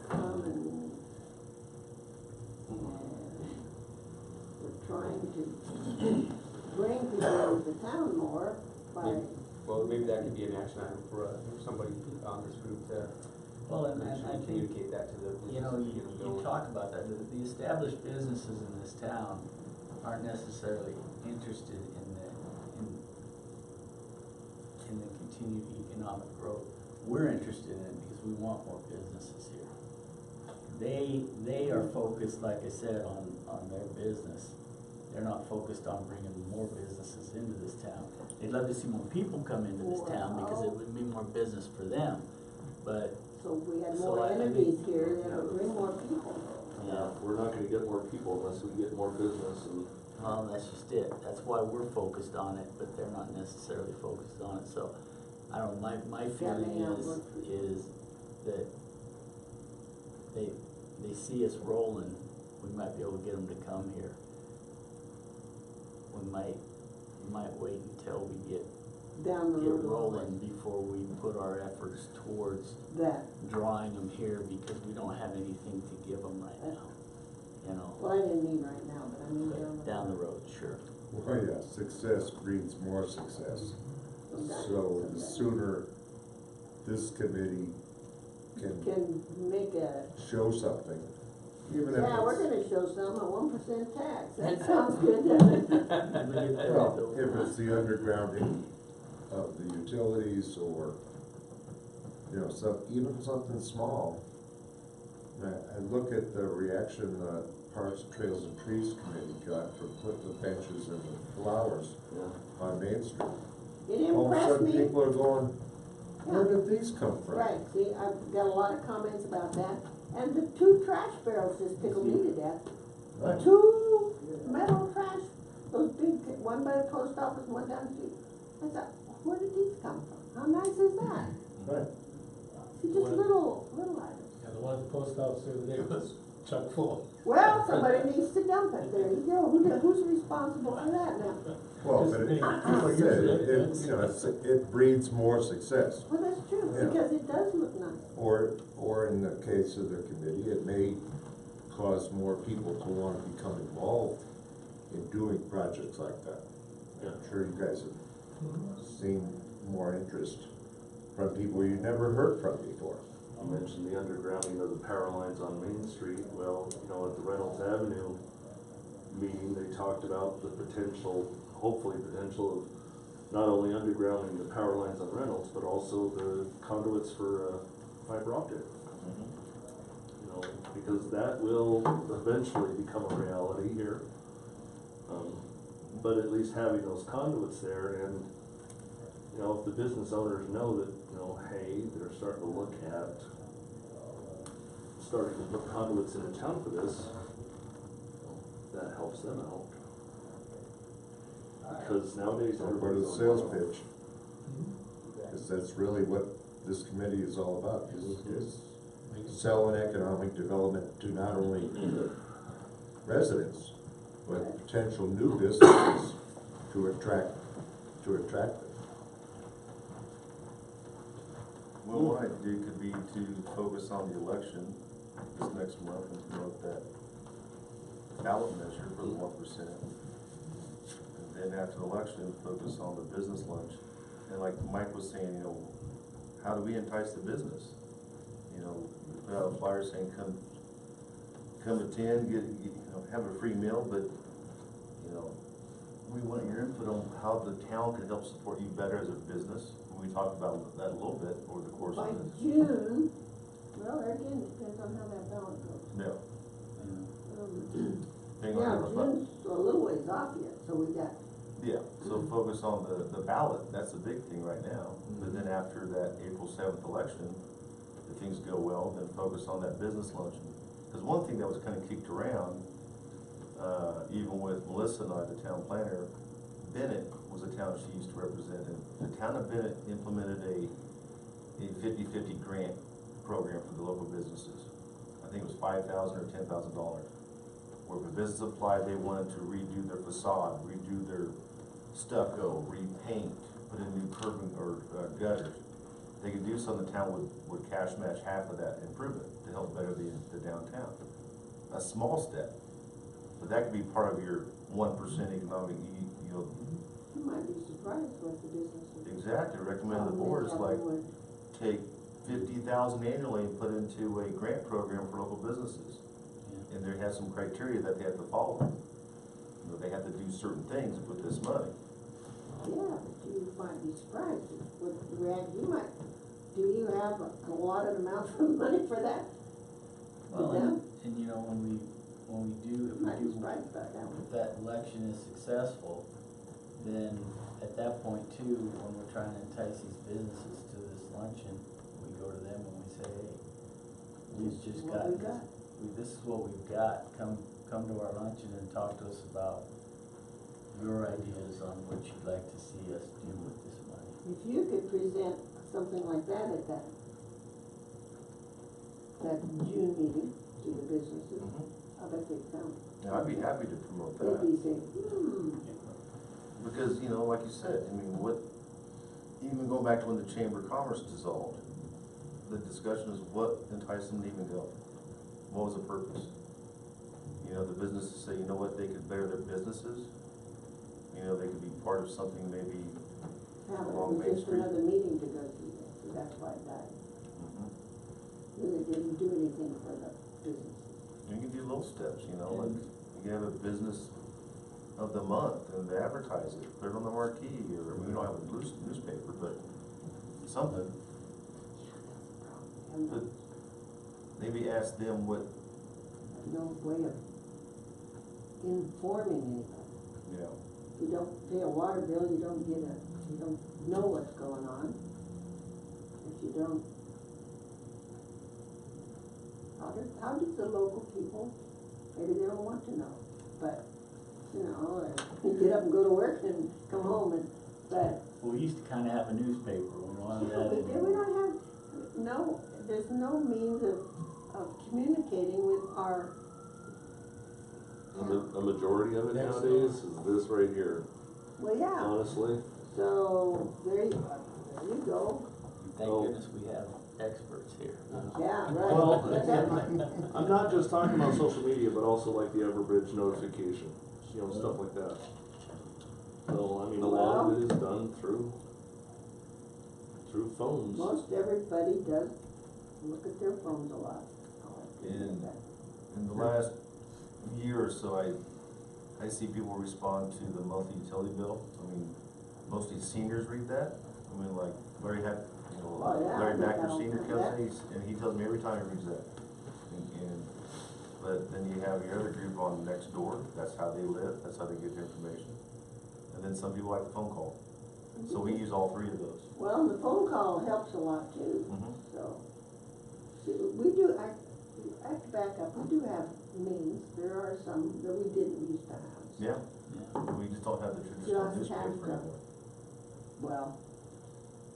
come and we're trying to bring people to the town more by, Well, maybe that could be an action item for somebody on this group to Well, and I think, communicate that to the businesses. you know, to you get them you going. talk about that, the established businesses in this town aren't necessarily interested in the continued economic growth. We're interested in it because we want more businesses here. They are focused, like I said, on their business. They're not focused on bringing more businesses into this town. They'd love to see more people come into this town because it would mean more business for them, but, so we had So more I think- entities here, that would bring more people. Yeah, we're not gonna get more people unless we get more business, and well, that's just it. That's why we're focused on it, but they're not necessarily focused on it, so, I don't know, my feeling may not is, work for you. is that they see us rolling, we might be able to get them to come here. We might wait until we get Down the road. rolling before we put our efforts towards That, drawing them here, because we don't have anything to give them right now, you know? well, I didn't mean right now, but I mean But down the road, sure. Oh, yeah, success breeds more success. So the sooner this committee can Can make a, show something, even if yeah, we're it's, gonna show some a 1% tax, that sounds good, doesn't it? well, if it's the undergrounding of the utilities or, you know, even something small. I look at the reaction Parks, Trails and Trees Committee got for putting the benches and the flowers on Main Street. It All of a impressed sudden, me. people are going, where did these come from? Right, see, I've got a lot of comments about that, and the two trash barrels just tickled me to death. Right. Two metal trash, those big, one by the post office, one down the street. I thought, where did these come from? How nice is that? Right. See, just little items. Yeah, the one at the post office the other day was chock full. Well, somebody needs to dump it, there you go, who's responsible for that now? Well, but it, like I said, you know, it breeds more success. Well, that's true, Yeah. because it does look nice. Or in the case of the committee, it may cause more people to wanna become involved in doing projects like that. I'm sure you guys have seen more interest from people you never heard from before. You mentioned the undergrounding of the power lines on Main Street. Well, you know, at the Reynolds Avenue meeting, they talked about the potential, hopefully potential of not only undergrounding the power lines on Reynolds, but also the conduits for fiber optic. You know, because that will eventually become a reality here. But at least having those conduits there, and, you know, if the business owners know that, you know, hey, they're starting to look at starting to put conduits into town for this, that helps them out. Because nowadays Or everybody's the on sales mobile. pitch. Because that's really what this committee is all about, is selling economic development to not only the residents, but potential new businesses to attract them. Well, one idea could be to focus on the election this next month and promote that ballot measure for the 1%. And then after the election, focus on the business lunch. And like Mike was saying, you know, how do we entice the business? You know, we put out a flyer saying, come attend, have a free meal, but, you know, we want your input on how the town can help support you better as a business. We talked about that a little bit over the course By of this. June, well, again, depends on how that ballot goes. Yeah. Depending on Yeah, how the vote- June's a little ways off yet, so we got, Yeah, so focus on the ballot, that's the big thing right now. But then after that April 7th election, if things go well, then focus on that business luncheon. Because one thing that was kind of kicked around, even with Melissa and I, the town planner, Bennett was a town she used to represent, and the town of Bennett implemented a 50-50 grant program for the local businesses. I think it was $5,000 or $10,000. Where if a business applied, they wanted to redo their facade, redo their stucco, repaint, put in new curbing or gutters. They could do so, and the town would cash match half of that improvement to help better the downtown. A small step, but that could be part of your 1% economic, you know. you might be surprised what the businesses. Exactly, recommend the boards like take 50,000 annually and put into a grant program for local businesses. And there has some criteria that they have to follow. You know, they have to do certain things with this money. Yeah, but you might be surprised at what the reaction, do you have a allotted amount of money for that? Well, Yeah. and you know, when we do, if You might we be do, surprised about that one. if that election is successful, then at that point too, when we're trying to entice these businesses to this luncheon, we go to them and we say, hey, we've just What got we this. got. This is what we've got, come to our luncheon and talk to us about your ideas on what you'd like to see us do with this money. If you could present something like that at that June meeting to the businesses, I bet they'd come. Now, I'd be happy to promote They'd that. be saying, Because, you know, like you said, I mean, even going back to when the Chamber of Commerce dissolved, the discussion is what enticed them to even go? What was the purpose? You know, the businesses say, you know what, they could better their businesses. You know, they could be part of something maybe have it along was Main just Street. another meeting to go to, so that's why it died. Really didn't do anything for the businesses. You can do little steps, you know, like you have a business of the month and they advertise it, put it on the marquee, or, I mean, we don't have a newspaper, but something. And But maybe ask them what, no way of informing anybody. Yeah. You don't pay a water bill, you don't know what's going on. If you don't, how does the local people, maybe they don't want to know, but, you know, get up and go to work and come home and, but. We used to kinda have a newspaper, we don't have that We anymore. don't have, no, there's no means of communicating with our. A majority of it Next nowadays is this right here, Well, yeah, honestly. so there you go, Thank Oh. goodness we have experts here. yeah, right. Well, I'm not just talking about social media, but also like the Everbridge notification, you know, stuff like that. So, I mean, a lot of it is done through phones. Most everybody does look at their phones a lot. I'll have to admit that. In the last year or so, I see people respond to the monthly utility bill. I mean, mostly seniors read that. I mean, like Larry Oh, yeah, I Larry think Macker that'll- Senior yeah. comes in, and he tells me every time he reads that. But then you have your other group on next door, that's how they live, that's how they get their information. And then some people like the phone call. So we use all three of those. Well, the phone call helps a lot too, so. See, we do, I have to back up, we do have means, there are some that we didn't used to have. Yeah, Yeah. we just don't have the traditional Just have newspaper to. anymore. Well,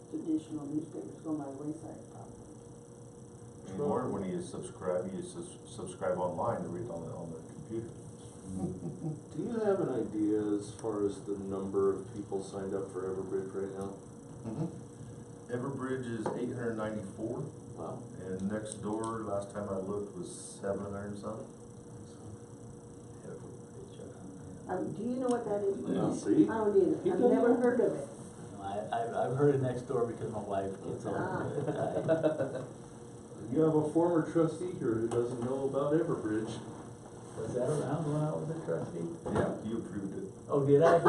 traditional newspapers go by the wayside probably. Anymore, when you subscribe online to read it on the computer. Do you have an idea as far as the number of people signed up for Everbridge right now? Everbridge is 894, Wow. and next door, last time I looked, was 700 something. Do you know what that is? See? I don't either, He I've doesn't never know. heard of it. I've heard it next door because my wife gets on it. You have a former trustee here who doesn't know about Everbridge. Was that around when I was a trustee? Yeah, you approved it. Oh, did I?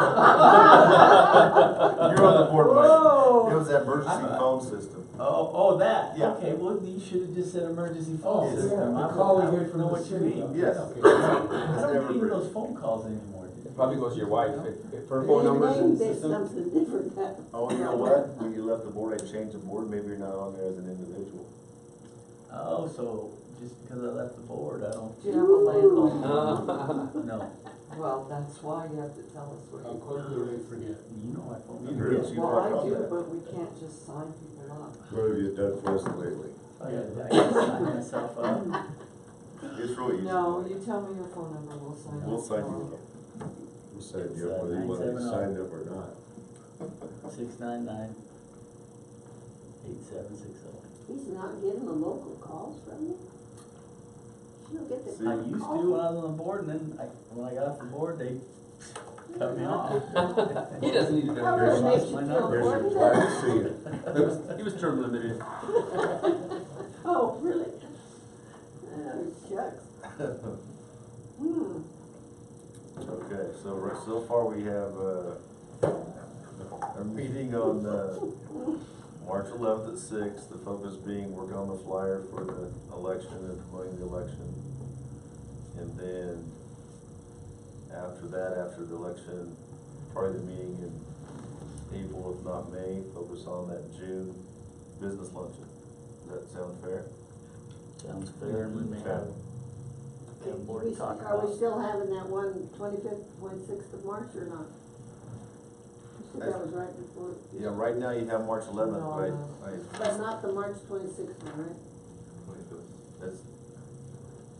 You're on the board, Mike. Whoa. It was that emergency phone system. Oh, that? Yeah. Okay, well, you should have just said emergency Oh, phone yeah, system. the I call we don't get from know the what you city. mean. Yes. Okay. I don't get Everbridge. those phone calls anymore. It probably goes to your wife, if her They phone number's in named the it system. something different. Oh, you know what? When you left the board, I changed the board. Maybe you're not on there as an individual. Oh, so just because I left the board, I don't. Do you have a landline? No, Well, that's why you have to tell us what How you quickly they forget. you know my phone Neither number. is you. Well, I on do, that. but we can't just sign people up. What have you done for us lately? I gotta sign myself up. It's really easy. No, you tell me your phone number, we'll sign up. We'll sign tomorrow. you up. We'll sign It's, you up whether you want to be 970. signed up or not. 699-8760. He's not getting the local calls from you? You don't get the See, I used to calls? when I was on the board, and then when I got off the board, they cut me off. He doesn't need to do That really it. makes you my feel number. Here's important. glad to see you. He was term limited. Oh, really? Oh, shucks. Okay, so far we have, a meeting on, March 11th at 6, the focus being working on the flyer for the election and promoting the election. And then after that, after the election, probably the meeting in April, if not May, focus on that June business luncheon. Does that sound fair? Sounds fair, and we may have more to talk Are we about. still having that one 25th, 26th of March or not? You said that was right before. Yeah, right now you have March 11th, No, but no. But not the March 26th one, right? 25th, that's,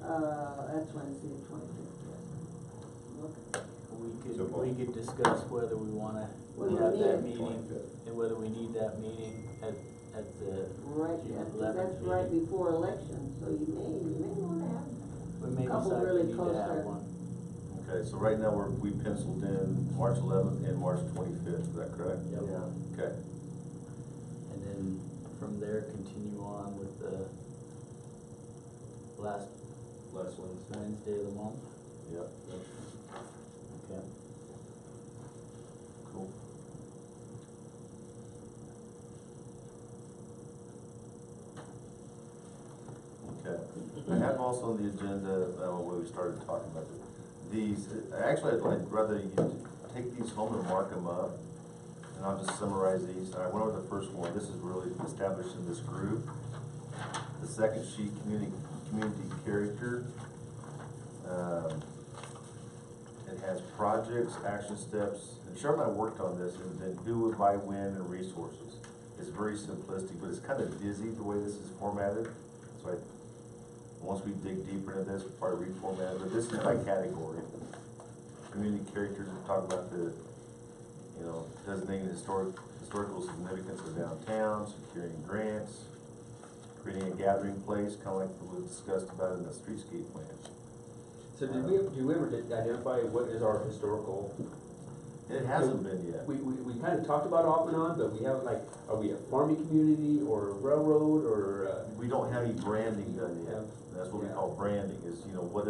That's Wednesday, the 25th, yes. Okay. We could discuss whether we wanna Whether have we that need it. meeting, and whether we need that meeting at the Right, June that's 11th right meeting. before election, so you may wanna have. We may Couple decide really we need close to have there. one. okay, so right now we penciled in March 11th and March 25th, is that correct? Yep. Yeah. Okay, And then from there, continue on with the last Wednesday of the month. yep, Okay. cool. Okay, I have also on the agenda, where we started talking about the these, actually, I'd rather you take these home and mark them up, and I'll just summarize these. I went over the first one, this is really establishing this group. The second sheet, community character. It has projects, action steps, and Cheryl and I worked on this, and then who would buy when and resources. It's very simplistic, but it's kind of dizzy the way this is formatted, so once we dig deeper into this, we'll probably reformat it, but this is by category. Community characters, we talk about the, you know, designating historical significance of downtown, securing grants, creating a gathering place, kind of like what was discussed about in the streetscape plan. So do we ever identify what is our historical? It hasn't been yet. We kind of talked about it off and on, but we haven't, like, are we a farming community or a railroad or? We don't have any branding done yet. That's what we Yeah. call branding, is, you know, what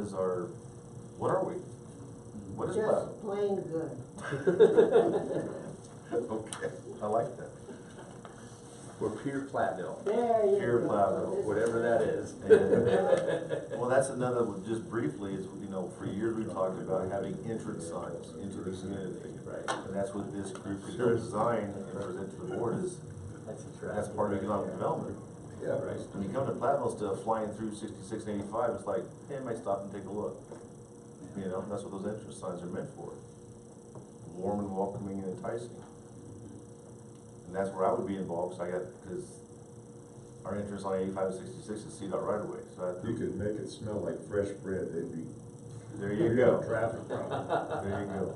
are we? What is Just Platteville? plain good. Okay, I like that. We're pure Platteville, There you go. Pure Platteville, This- whatever that is. And, well, that's another, just briefly, is, you know, for years we've talked about having entrance signs into the community. Right. And that's what this group is going to design and present to the board, is, that's part of economic development. Yeah, Right. When you come to Platteville stuff, flying through 66 and 85, it's like, hey, I might stop and take a look. You know, that's what those entrance signs are meant for. Warm and welcoming and enticing. And that's where I would be involved, because our entrance on 85 and 66 is CDOT right away, so you could make it smell like fresh bread, they'd be. there you go. Traffic problem. There you go.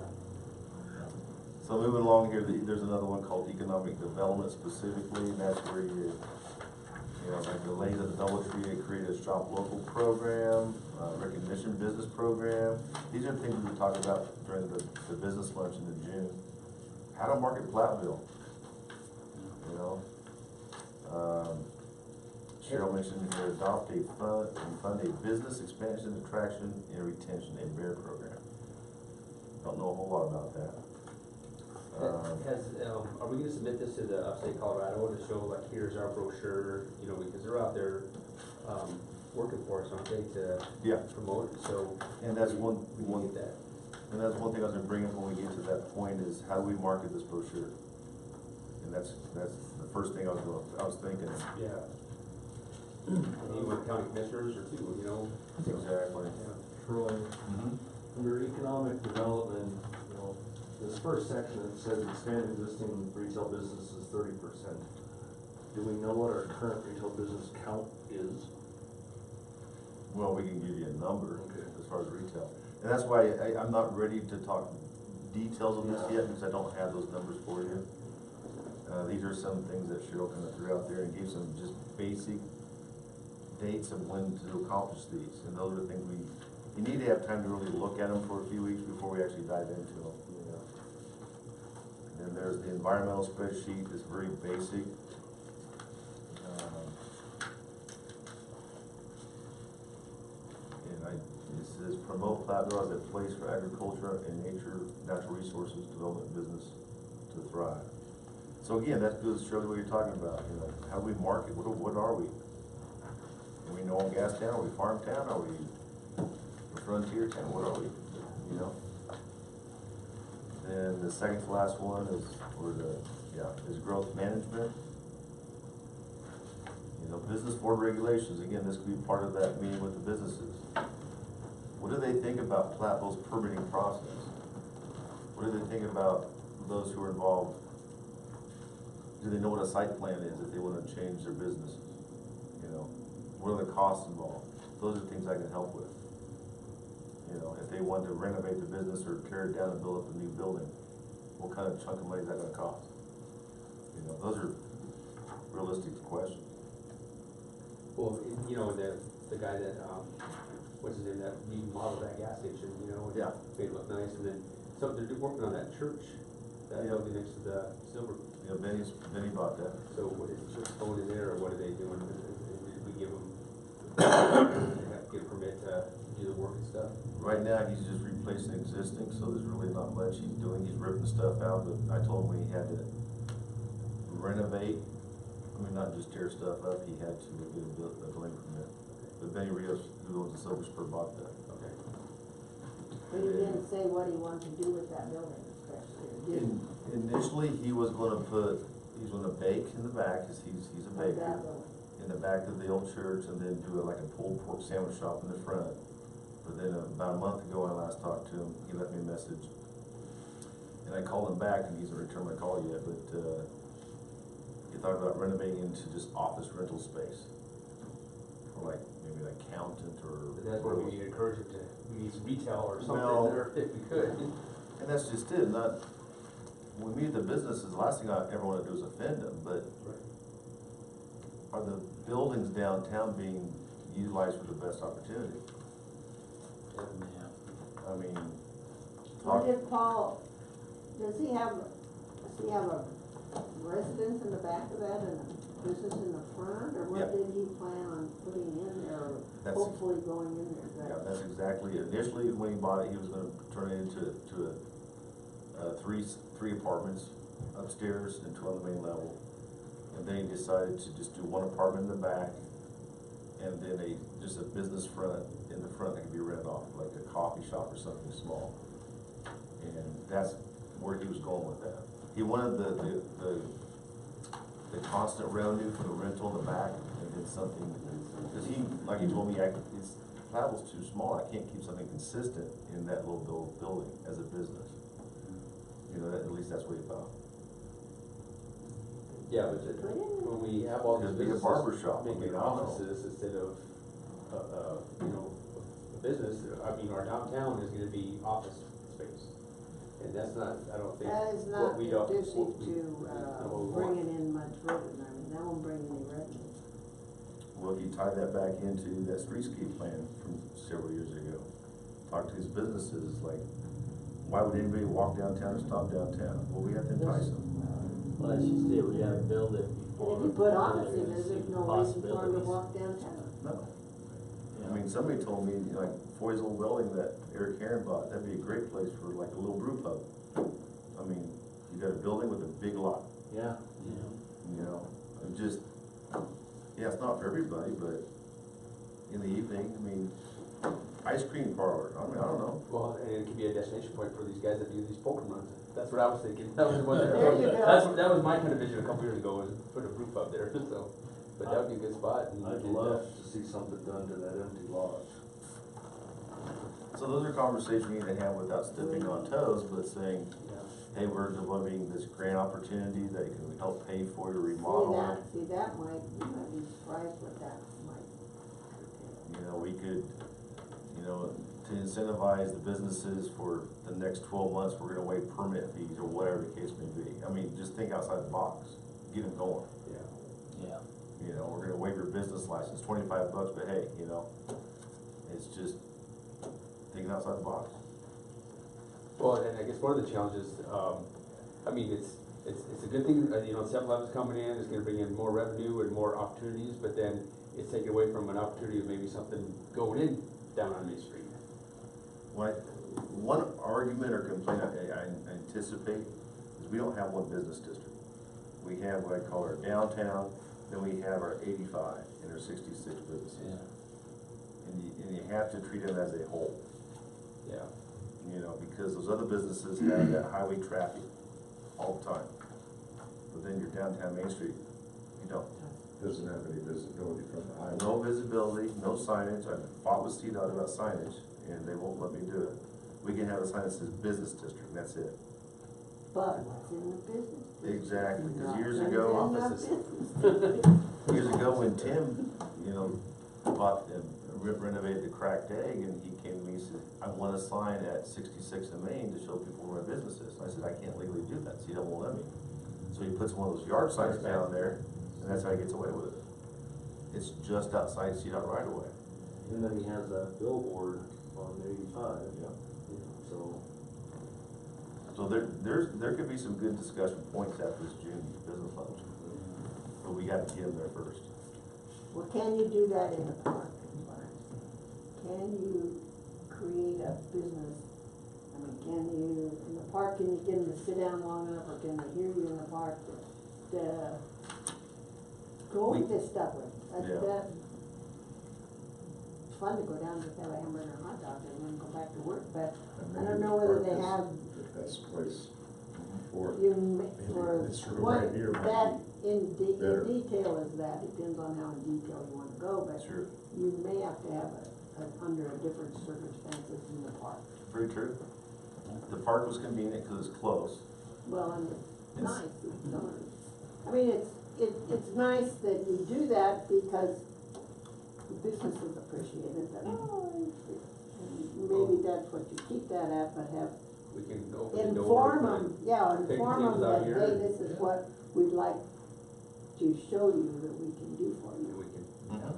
So moving along here, there's another one called economic development specifically, and that's where you know, like the ladies of the DoubleTree, they create a shop local program, recognition business program. These are things we talked about during the business luncheon in June. How to market Platteville, you know? Cheryl mentioned here, adopt and fund a business expansion, attraction, and retention, a BEAR program. Don't know a whole lot about that. Are we gonna submit this to the upstate Colorado to show, like, here's our brochure, you know, because they're out there, working for us, aren't they, to Yeah, promote, so. and that's we one, can get that. and that's one thing I was gonna bring up when we get to that point, is how do we market this brochure? And that's the first thing I was thinking. Yeah. You want county commissioners or two, you know? Exactly. Yeah. Troy, under economic development, you know, this first section, it says expand existing retail businesses 30%. Do we know what our current retail business count is? Well, we can give you a number Okay. as far as retail. And that's why I'm not ready to talk details of this yet, because I don't have those numbers for you. These are some things that Cheryl kind of threw out there and gave some just basic dates of when to accomplish these. And those are the things you need to have time to really look at them for a few weeks before we actually dive into them. You know. And then there's the environmental spreadsheet, it's very basic. It says promote Platteville as a place for agriculture and natural resources development business to thrive. So again, that goes surely what you're talking about, you know, how do we market, what are we? Are we an oil and gas town, are we farm town, are we a frontier town, what are we, you know? Then the second to last one is, is growth management. You know, business board regulations, again, this could be part of that meeting with the businesses. What do they think about Platteville's permitting process? What do they think about those who are involved? Do they know what a site plan is if they want to change their businesses? You know, what are the costs involved? Those are things I can help with. You know, if they want to renovate the business or tear it down and build up a new building, what kind of chunk of money is that going to cost? You know, those are realistic questions. Well, you know, the guy that, what's his name, that remodeled that gas station, you know, and Yeah. made it look nice, and then, so they're working on that church, that Yeah. building next to the silver. You know, Benny bought that. So what is the church going in there, or what are they doing? Did we give them, they have to get a permit to do the work and stuff? Right now, he's just replacing existing, so there's really not much he's doing. He's ripping stuff out, but I told him when he had to renovate, I mean, not just tear stuff up, he had to get a building permit. But Benny Rios, who owns the Silver Spur, bought that. Okay. But he didn't say what he wanted to do with that building, especially, or did he? Initially, he was gonna bake in the back, cause he's a Of baker. that building. In the back of the old church, and then do like a pulled pork sandwich shop in the front. But then about a month ago, when I last talked to him, he left me a message. And I called him back, and he hasn't returned my call yet, but, he thought about renovating into just office rental space. For like, maybe an accountant or. But that's where we need to encourage it to, we need some retail or something Well- there if we could. And that's just it, not, when we meet the businesses, the last thing I ever wanna do is offend them, but are the buildings downtown being utilized for the best opportunity? Yeah. I mean, What did Paul, does he have a residence in the back of that and a business in the front? Or what Yeah. did he plan on putting in there, or That's- hopefully going in there? yeah, that's exactly, initially, when he bought it, he was gonna turn it into three apartments upstairs and two on the main level. And then he decided to just do one apartment in the back, and then just a business front in the front that could be rented off, like a coffee shop or something small. And that's where he was going with that. He wanted the constant revenue for the rental in the back, and then something, cause like he told me, Platteville's too small, I can't keep something consistent in that little building as a business. You know, at least that's what he thought. Yeah, but when we have all these Could be a businesses barber shop, I making mean, I don't know. offices instead of, you know, a business, I mean, our downtown is gonna be office space. And that's not, I don't think, That is what not we don't, conducive what we, to, not what we want. bringing in much revenue, I mean, that won't bring any revenue. Well, if you tie that back into that streetscape plan from several years ago, talk to his businesses, like, why would anybody walk downtown or stop downtown? Well, we have to entice them. Well, as you say, we gotta build it And before. if you put before office they're in gonna there, see there's no reason for them to possibilities. walk downtown. No. Yeah. I mean, somebody told me, like, Foy's old building that Eric Heron bought, that'd be a great place for like a little brew pub. I mean, you got a building with a big lot, Yeah. you know, and just, yeah, it's not for everybody, but in the evening, I mean, ice cream parlor, I mean, I don't know. Well, and it could be a destination point for these guys that do these poker runs. That's what I was thinking. That was the one that, There you go. that was my kind of vision a couple years ago, was put a roof up there, so. But that would be a good spot. I'd love to see something done to that empty lot. So those are conversations you need to have without stepping on toes, but saying, Yeah. hey, we're developing this grant opportunity that can help pay for your remodel. See, that might, you might be surprised what that might. You know, we could, you know, to incentivize the businesses for the next 12 months, we're gonna waive permit fees or whatever the case may be. I mean, just think outside the box, get them going. Yeah. Yeah. You know, we're gonna waive your business license, $25, but hey, you know, it's just thinking outside the box. Well, and I guess one of the challenges, I mean, it's a good thing, you know, 7-Eleven's coming in, it's gonna bring in more revenue and more opportunities, but then it's taken away from an opportunity of maybe something going in down on Main Street. One argument or complaint I anticipate is we don't have one business district. We have what I call our downtown, then we have our 85 and our 66 businesses. Yeah. And you have to treat them as a whole. Yeah. You know, because those other businesses have that highway traffic all the time. But then your downtown Main Street, you don't. Doesn't have any visibility from the highway. No visibility, no signage. I fought with CDOT about signage, and they won't let me do it. We can have a sign that says business district, and that's it. But what's in the business? Exactly, because Not years gonna ago, be in the offices. business. years ago when Tim, you know, bought and renovated the Cracked Egg, and he came to me and said, I want a sign at 66 in Main to show people where my business is. And I said, I can't legally do that, CDOT won't let me. So he puts one of those yard signs down there, and that's how he gets away with it. It's just outside CDOT right away. And then he has that billboard on 85, Yeah. so. So there could be some good discussion points after this June business lunch, but we gotta get them there first. Well, can you do that in the park? Can you create a business? I mean, can you, in the park, can you get them to sit down long enough, or can they hear you in the park to go with this stuff with? Yeah. As fun to go down and have a hamburger and hot dog and then go back to work, but And I maybe don't the know whether park they is have, the best place for it. you, or This room what, right here might that, be in better. detail is that, depends on how in detail you wanna go, but Sure, you may have to have under a different circumstances in the park. very true. The park was convenient because it's close. Well, and it's It's- nice, it's not, I mean, it's nice that you do that because the businesses appreciate it, that, and maybe that's what you keep that at, but have, We can open the door. inform put them, yeah, take inform them tables out that, here. hey, this is what we'd like to show you that we can do for And you, we can. Mhm.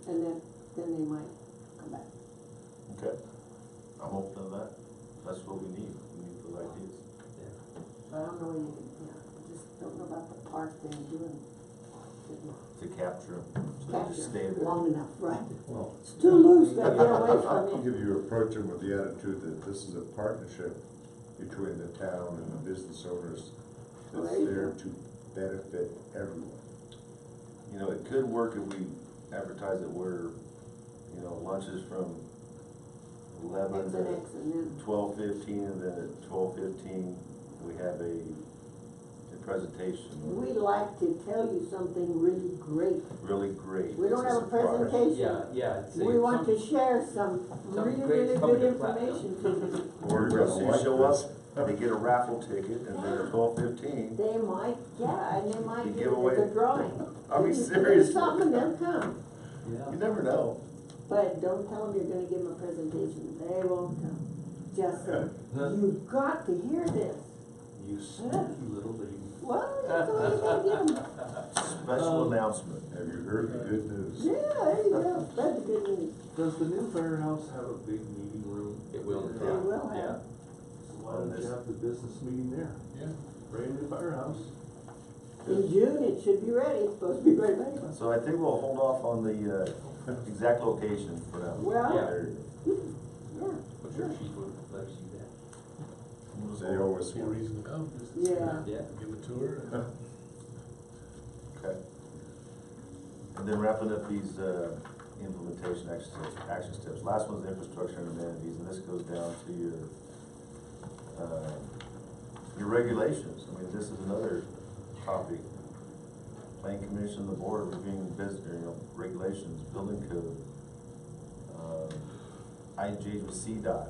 and then they might come back. Okay, I'm open to that. That's what we need those ideas. But I don't know whether you can, I just don't know about the park thing, doing, To capture them, so they just stay capture there. long enough, right? Well, It's too loose, they get away from I'll it. give you approach them with the attitude that this is a partnership between the town and the business owners Well, that's there you there go. to benefit everyone. You know, it could work if we advertise it where, you know, lunches from 11 X to and X and then, 12:15, and then at 12:15, we have a presentation. we like to tell you something really great. Really great. We don't It's have a surprise. presentation. Yeah, yeah. I'd say We want some- to share some really, great really coming good to Platteville. information to you. Or You're those gonna who like show this. up, they get a raffle ticket, and then at 12:15, They might, yeah, and they might You get give it away- as a drawing. I mean, You do seriously. something, they'll come. Yeah. you never know. But don't tell them you're gonna give them a presentation, they won't come. Just say, you've got to hear this. You sneaky little lady. Well, that's all you gotta give them. Special announcement. Have you heard the good news? Yeah, there you go, spread the good news. Does the new firehouse have a big meeting room? It will. They will have. Yeah. Why don't you have the business meeting there? Yeah. Brand new firehouse. In June, it should be ready, it's supposed to be ready. So I think we'll hold off on the exact location for now. Well, Yeah. There- yeah, I'm sure she would let us see that. They always See a want. reason to come, just to yeah. Yeah. give a tour. Okay. And then wrapping up these implementation action steps. Last one's infrastructure and amenities, and this goes down to your regulations. I mean, this is another topic. Planning Commission, the board reviewing business, regulations, building code. I engage with CDOT.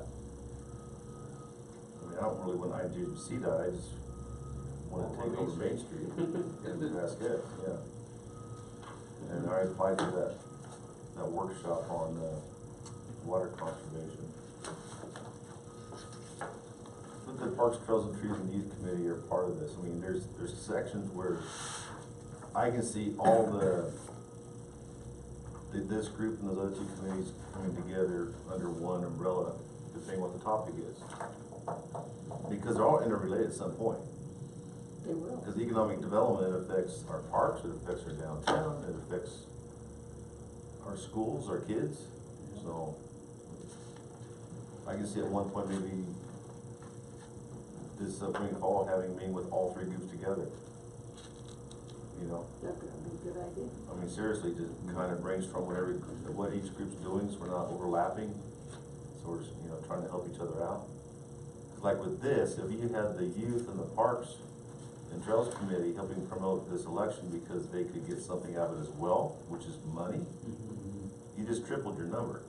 I mean, I don't really want to engage with CDOT, I just want to take over Main Street and Vasquez, yeah. And I applied to that workshop on water conservation. But the Parks, Trails and Trees and Youth Committee are part of this. I mean, there's sections where I can see all this group and those other two committees coming together under one umbrella, depending what the topic is. Because they're all interrelated at some point. They will. Because economic development affects our parks, it affects our downtown, it affects our schools, our kids. So I can see at one point maybe this upcoming fall having a meeting with all three groups together. You know, That could be a good idea. I mean, seriously, just kind of brainstorm what each group's doing, so we're not overlapping. So we're, you know, trying to help each other out. Like with this, if you had the youth and the parks and trails committee helping promote this election because they could get something out of it as well, which is money, you just tripled your number.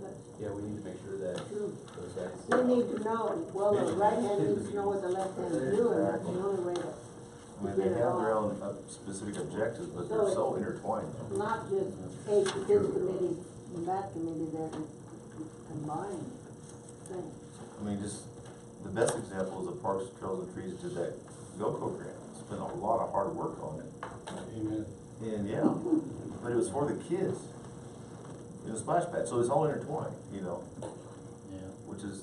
That's Yeah, we need to make sure that true. those guys. They need to know, well, the right hand needs to know what the left hand is doing, that's the only way to, I mean, they have their own specific objectives, but they're so intertwined. not just, hey, this committee, and that committee, they're combined thing. I mean, just, the best example is the Parks, Trails and Trees did that GoCo grant. Spent a lot of hard work on it. Amen. And yeah, but it was for the kids. It was splash pad, so it's all intertwined, you know, Yeah. which is,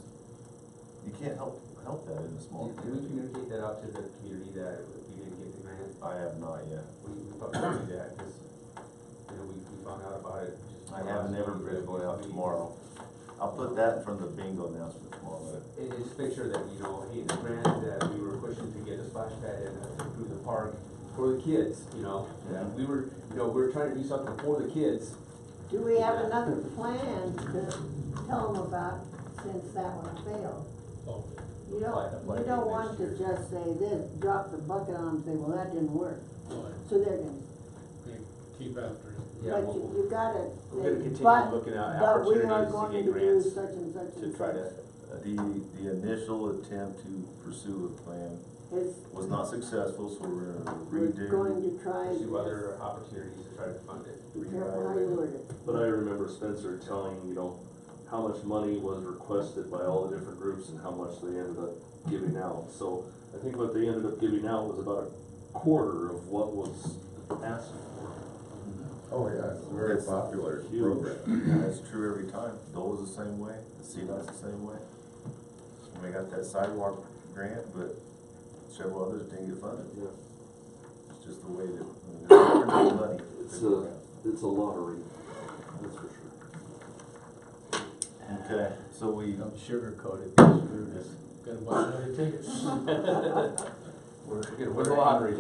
you can't help that in a small Did we community. communicate that out to the community that we didn't get the grant? I have not yet. We thought we would do that, because, you know, we found out about it. just I haven't ever been going out tomorrow. I'll put that in front of the bingo announcement tomorrow. And just make sure that, you know, hey, the grant that we were pushing to get a splash pad and to improve the park, for the kids, you know? And we were trying to do something for the kids. Do we have another plan to tell them about since that one failed? Oh, You Apply don't to want to next year. just say this, drop the bucket on them and say, well, that didn't work. boy, So they're gonna, okay, keep after it. Yeah, but we'll- you gotta we're say, gonna continue but, looking at but we are opportunities to going get to do grants such and such to and try to, such. The initial attempt to pursue a plan Is, was not successful, so we're gonna we're redo. going to try pursue this. other opportunities to try to fund it. Be careful how you word it. But I remember Spencer telling, how much money was requested by all the different groups and how much they ended up giving out. So I think what they ended up giving out was about a quarter of what was asked for. Oh, yeah, it's a very popular Huge. program. That's true every time. Dole's the same way, the CDOT's the same way. And we got that sidewalk grant, but several others didn't get funded. Yeah. It's just the way that, there's never enough money. It's a lottery, that's for sure. Okay, so we, Don't sugarcoat it, just screw this. Gotta buy another ticket. We're gonna win the lottery.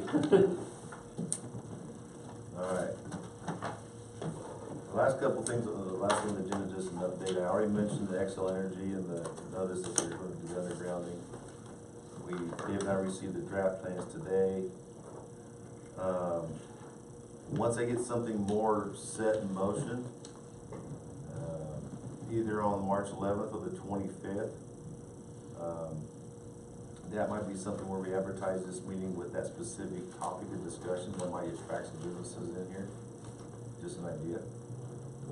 alright. The last couple things, the last one on the agenda, just an update. I already mentioned the Excel Energy and the notice that they're going to do undergrounding. Dave and I received the draft plans today. Once I get something more set in motion, either on March 11th or the 25th, that might be something where we advertise this meeting with that specific topic of discussion. That might attract some businesses in here, just an idea.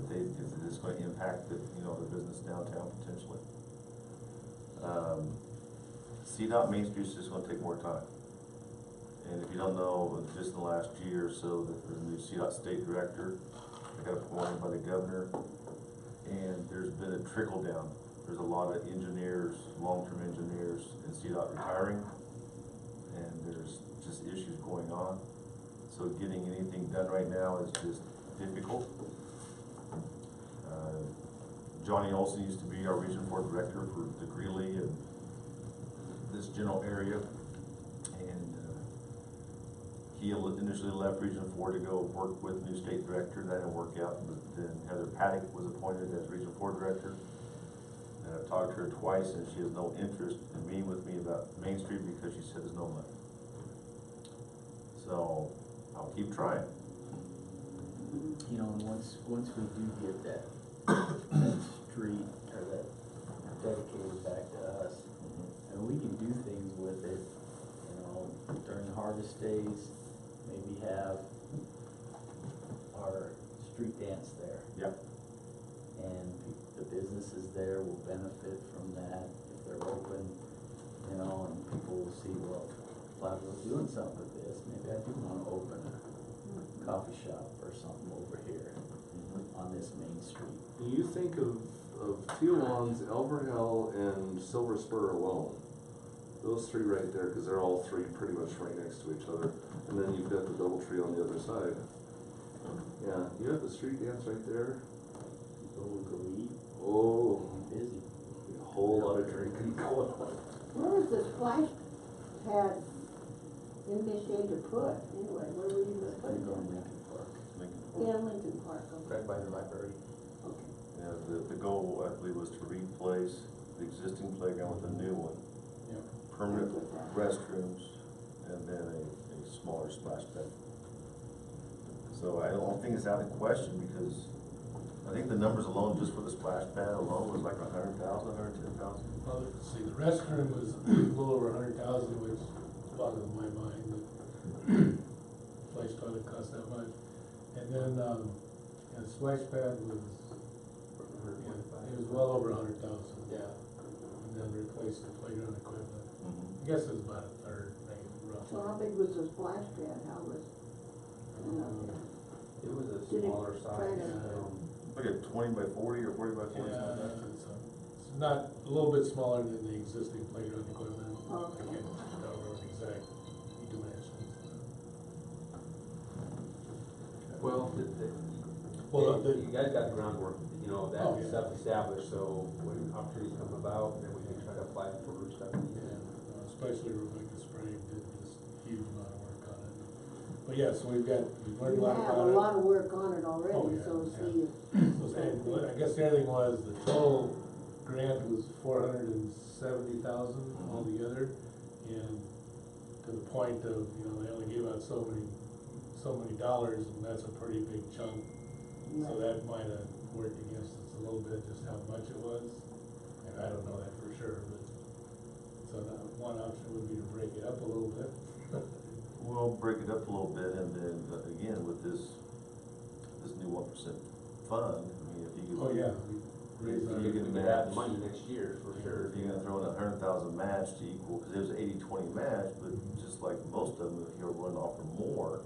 If it's going to impact the business downtown potentially. CDOT Main Street's just going to take more time. And if you don't know, just in the last year or so, there's a new CDOT state director that got appointed by the governor, and there's been a trickle down. There's a lot of engineers, long-term engineers in CDOT retiring, and there's just issues going on. So getting anything done right now is just difficult. Johnny Olson used to be our Region 4 director for the Greeley and this general area, and he initially left Region 4 to go work with new state director. That didn't work out, but then Heather Paddock was appointed as Region 4 director. And I've talked to her twice, and she has no interest in meeting with me about Main Street because she said there's no money. So I'll keep trying. You know, and once we do get that street or that dedicated back to us, and we can do things with it, during Harvest Daze, maybe have our street dance there. Yep. And the businesses there will benefit from that if they're open, and people will see, well, Platteville's doing something with this, maybe I do wanna open a coffee shop or something over here on this main street. You think of Tealon's, Elverhill, and Silver Spur alone. Those three right there, because they're all three pretty much right next to each other. And then you've got the Doubletree on the other side. Yeah, you have the street dance right there. People will go eat, Oh, be busy. a whole lot of drinking going on. Where was the splash pad initiated to put, anyway, where were you gonna put Gonna it? go in Lincoln Park. In Lincoln Park, okay. Right by the library. Okay. Yeah, the goal, I believe, was to replace the existing playground with a new one. Yeah. Permanent restrooms, and then a smaller splash pad. So I don't think it's out of question, because I think the numbers alone, just for the splash pad alone, was like 100,000, 110,000. Well, let's see, the restroom was a little over 100,000, which boggles my mind, that place toilet cost that much. And then, the splash pad was, it was well over 100,000. Yeah. And then replaced the playground equipment. Mhm. I guess it was about a third, maybe So how roughly. big was the splash pad, how was? It was a Did it smaller try size. to- Like a 20 by 40 or 40 by 40, Yeah, something like that. it's not, a little bit smaller than the existing playground equipment. Oh. I can't remember the exact dimensions. Well, Well, you guys got the groundwork, Oh, that yeah. stuff established, so when opportunities come about, then we can try to apply for stuff. Yeah, especially Rebecca Sprague did this huge amount of work on it. But yes, we've learned We a lot have about a it. lot of work on it Oh, already, yeah, so yeah. see, I guess the other thing was, the total grant was $470,000 altogether, and to the point of, they only gave out so many dollars, and that's a pretty big chunk. So that might have worked against us a little bit, just how much it was, and I don't know that for sure, but, so that one option would be to break it up a little bit. We'll break it up a little bit, and then, again, with this new 1% fund, I mean, if you could. Oh, yeah, we raised our. You can We add money next year, for sure. If you're gonna throw in 100,000 match to equal, cause it was 80-20 match, but just like most of them, if you're going to offer more,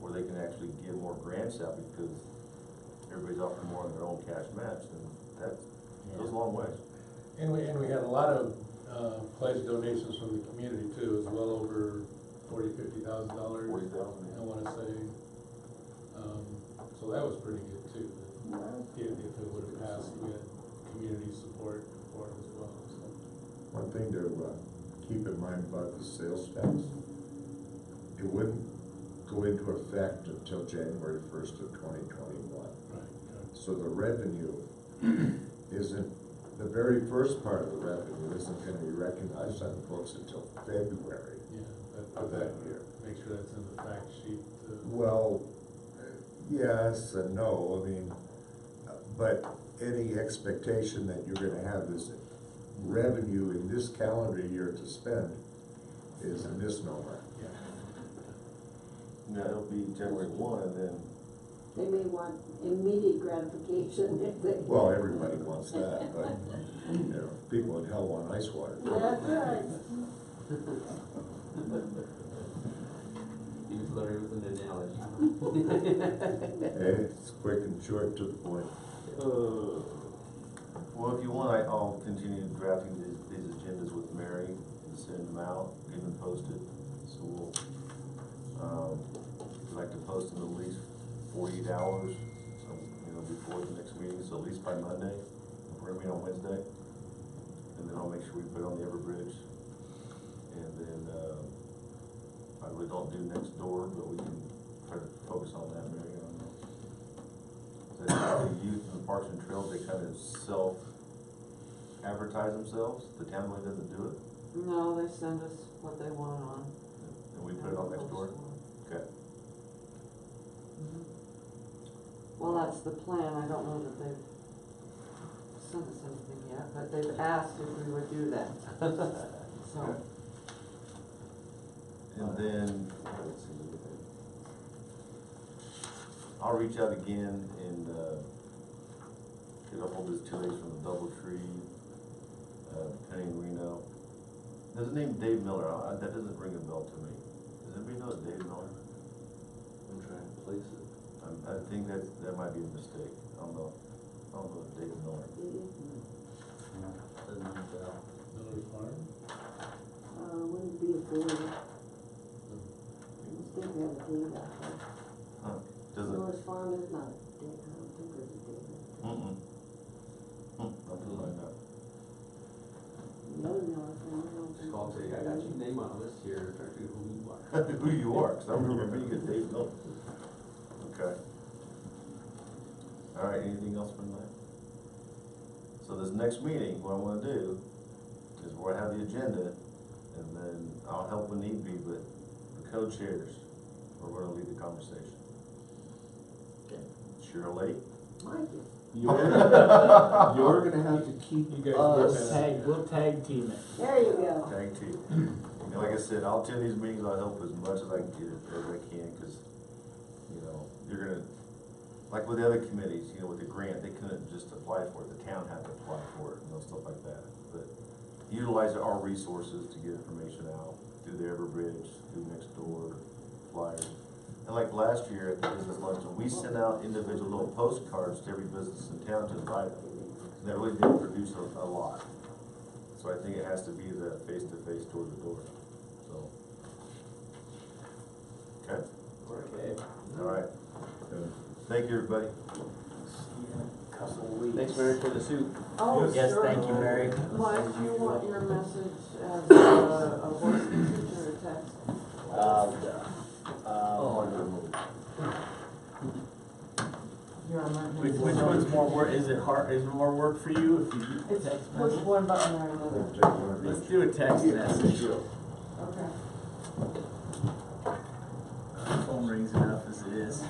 where they can actually give more grants out because everybody's offering more on their own cash match, then that goes a long ways. And we had a lot of, pledge donations from the community too, as well over $40,000-50,000. $40,000, I wanna say, so that was pretty good too. If it would've passed, we had community support for it as well, so. One thing to keep in mind about the sales tax, it wouldn't go into effect until January 1st of 2021. Right. So the revenue isn't, the very first part of the revenue isn't gonna be recognized on the books until February Yeah, of that year. make sure that's in the fact sheet. Well, yes and no, I mean, but any expectation that you're gonna have this revenue in this calendar year to spend is a misnomer. Yeah. Yeah, it'll be January 1, and then, they may want immediate gratification if they. Well, everybody wants that, but, people in hell want ice water. That's right. Use Larry with an analogy. It's quick and short to the point. well, if you want, I'll continue drafting these agendas with Mary and send them out, get them posted. So we'll, we'd like to post them at least 48 hours, so, before the next meeting, so at least by Monday. We're gonna meet on Wednesday, and then I'll make sure we put it on the Everbridge. And then, I really don't do next door, but we can try to focus on that, Mary. I don't know. So the youth and the Parks and Trails, they kind of self-advertise themselves, the town really doesn't do it, No, they send us what they want on. and we put it on next door? Okay. Well, that's the plan, I don't know that they've sent us anything yet, but they've asked if we would do that. So, And then I'll reach out again and, get a hold of these 2 ladies from the Doubletree, Penny and Reno. There's a name Dave Miller, that doesn't ring a bell to me. Does anybody know Dave Miller? I'm trying to place it. I think that might be a mistake. I don't know Dave Miller. Doesn't ring a bell. Miller Farm? Wouldn't be a board. Instead we have a date out there. Huh, doesn't, Miller's Farm is not a date, I don't think there's a date. mm-mm. I'll have to find out. The other Miller Farm, I don't think. Just call and say, I got your name on a list here, trying to figure who you are. Who you are, cause I remember being a Dave Miller. Okay. All right, anything else for tonight? So this next meeting, what I wanna do is we'll have the agenda, and then I'll help when need be, but the co-chairs are gonna lead the conversation. Okay. Shirley? Mikey. You're gonna have to keep You guys work that out. We'll tag team it. There you go. Tag team. And like I said, I'll attend these meetings, I'll help as much as I can get, as I can, cause, you're gonna, like with the other committees, with the grant, they couldn't just apply for it, the town had to apply for it, stuff like that. But utilize our resources to get information out through the Everbridge, through Nextdoor, flyers. And like last year at the business luncheon, we sent out individual little postcards to every business in town to invite them. And that really did produce a lot. So I think it has to be the face-to-face, door-to-door, so. Okay, Okay. all right. Thank you, everybody. See you in a couple of weeks. Thanks, Mary, for the soup. oh, Yes, sure. thank you, Mary. Mike, do you want your message as a voice message or a text? Oh, I don't know. You're on that. Which one's more work, is it more work for you if you do It's, text push message? one button or another. Let's do a text message.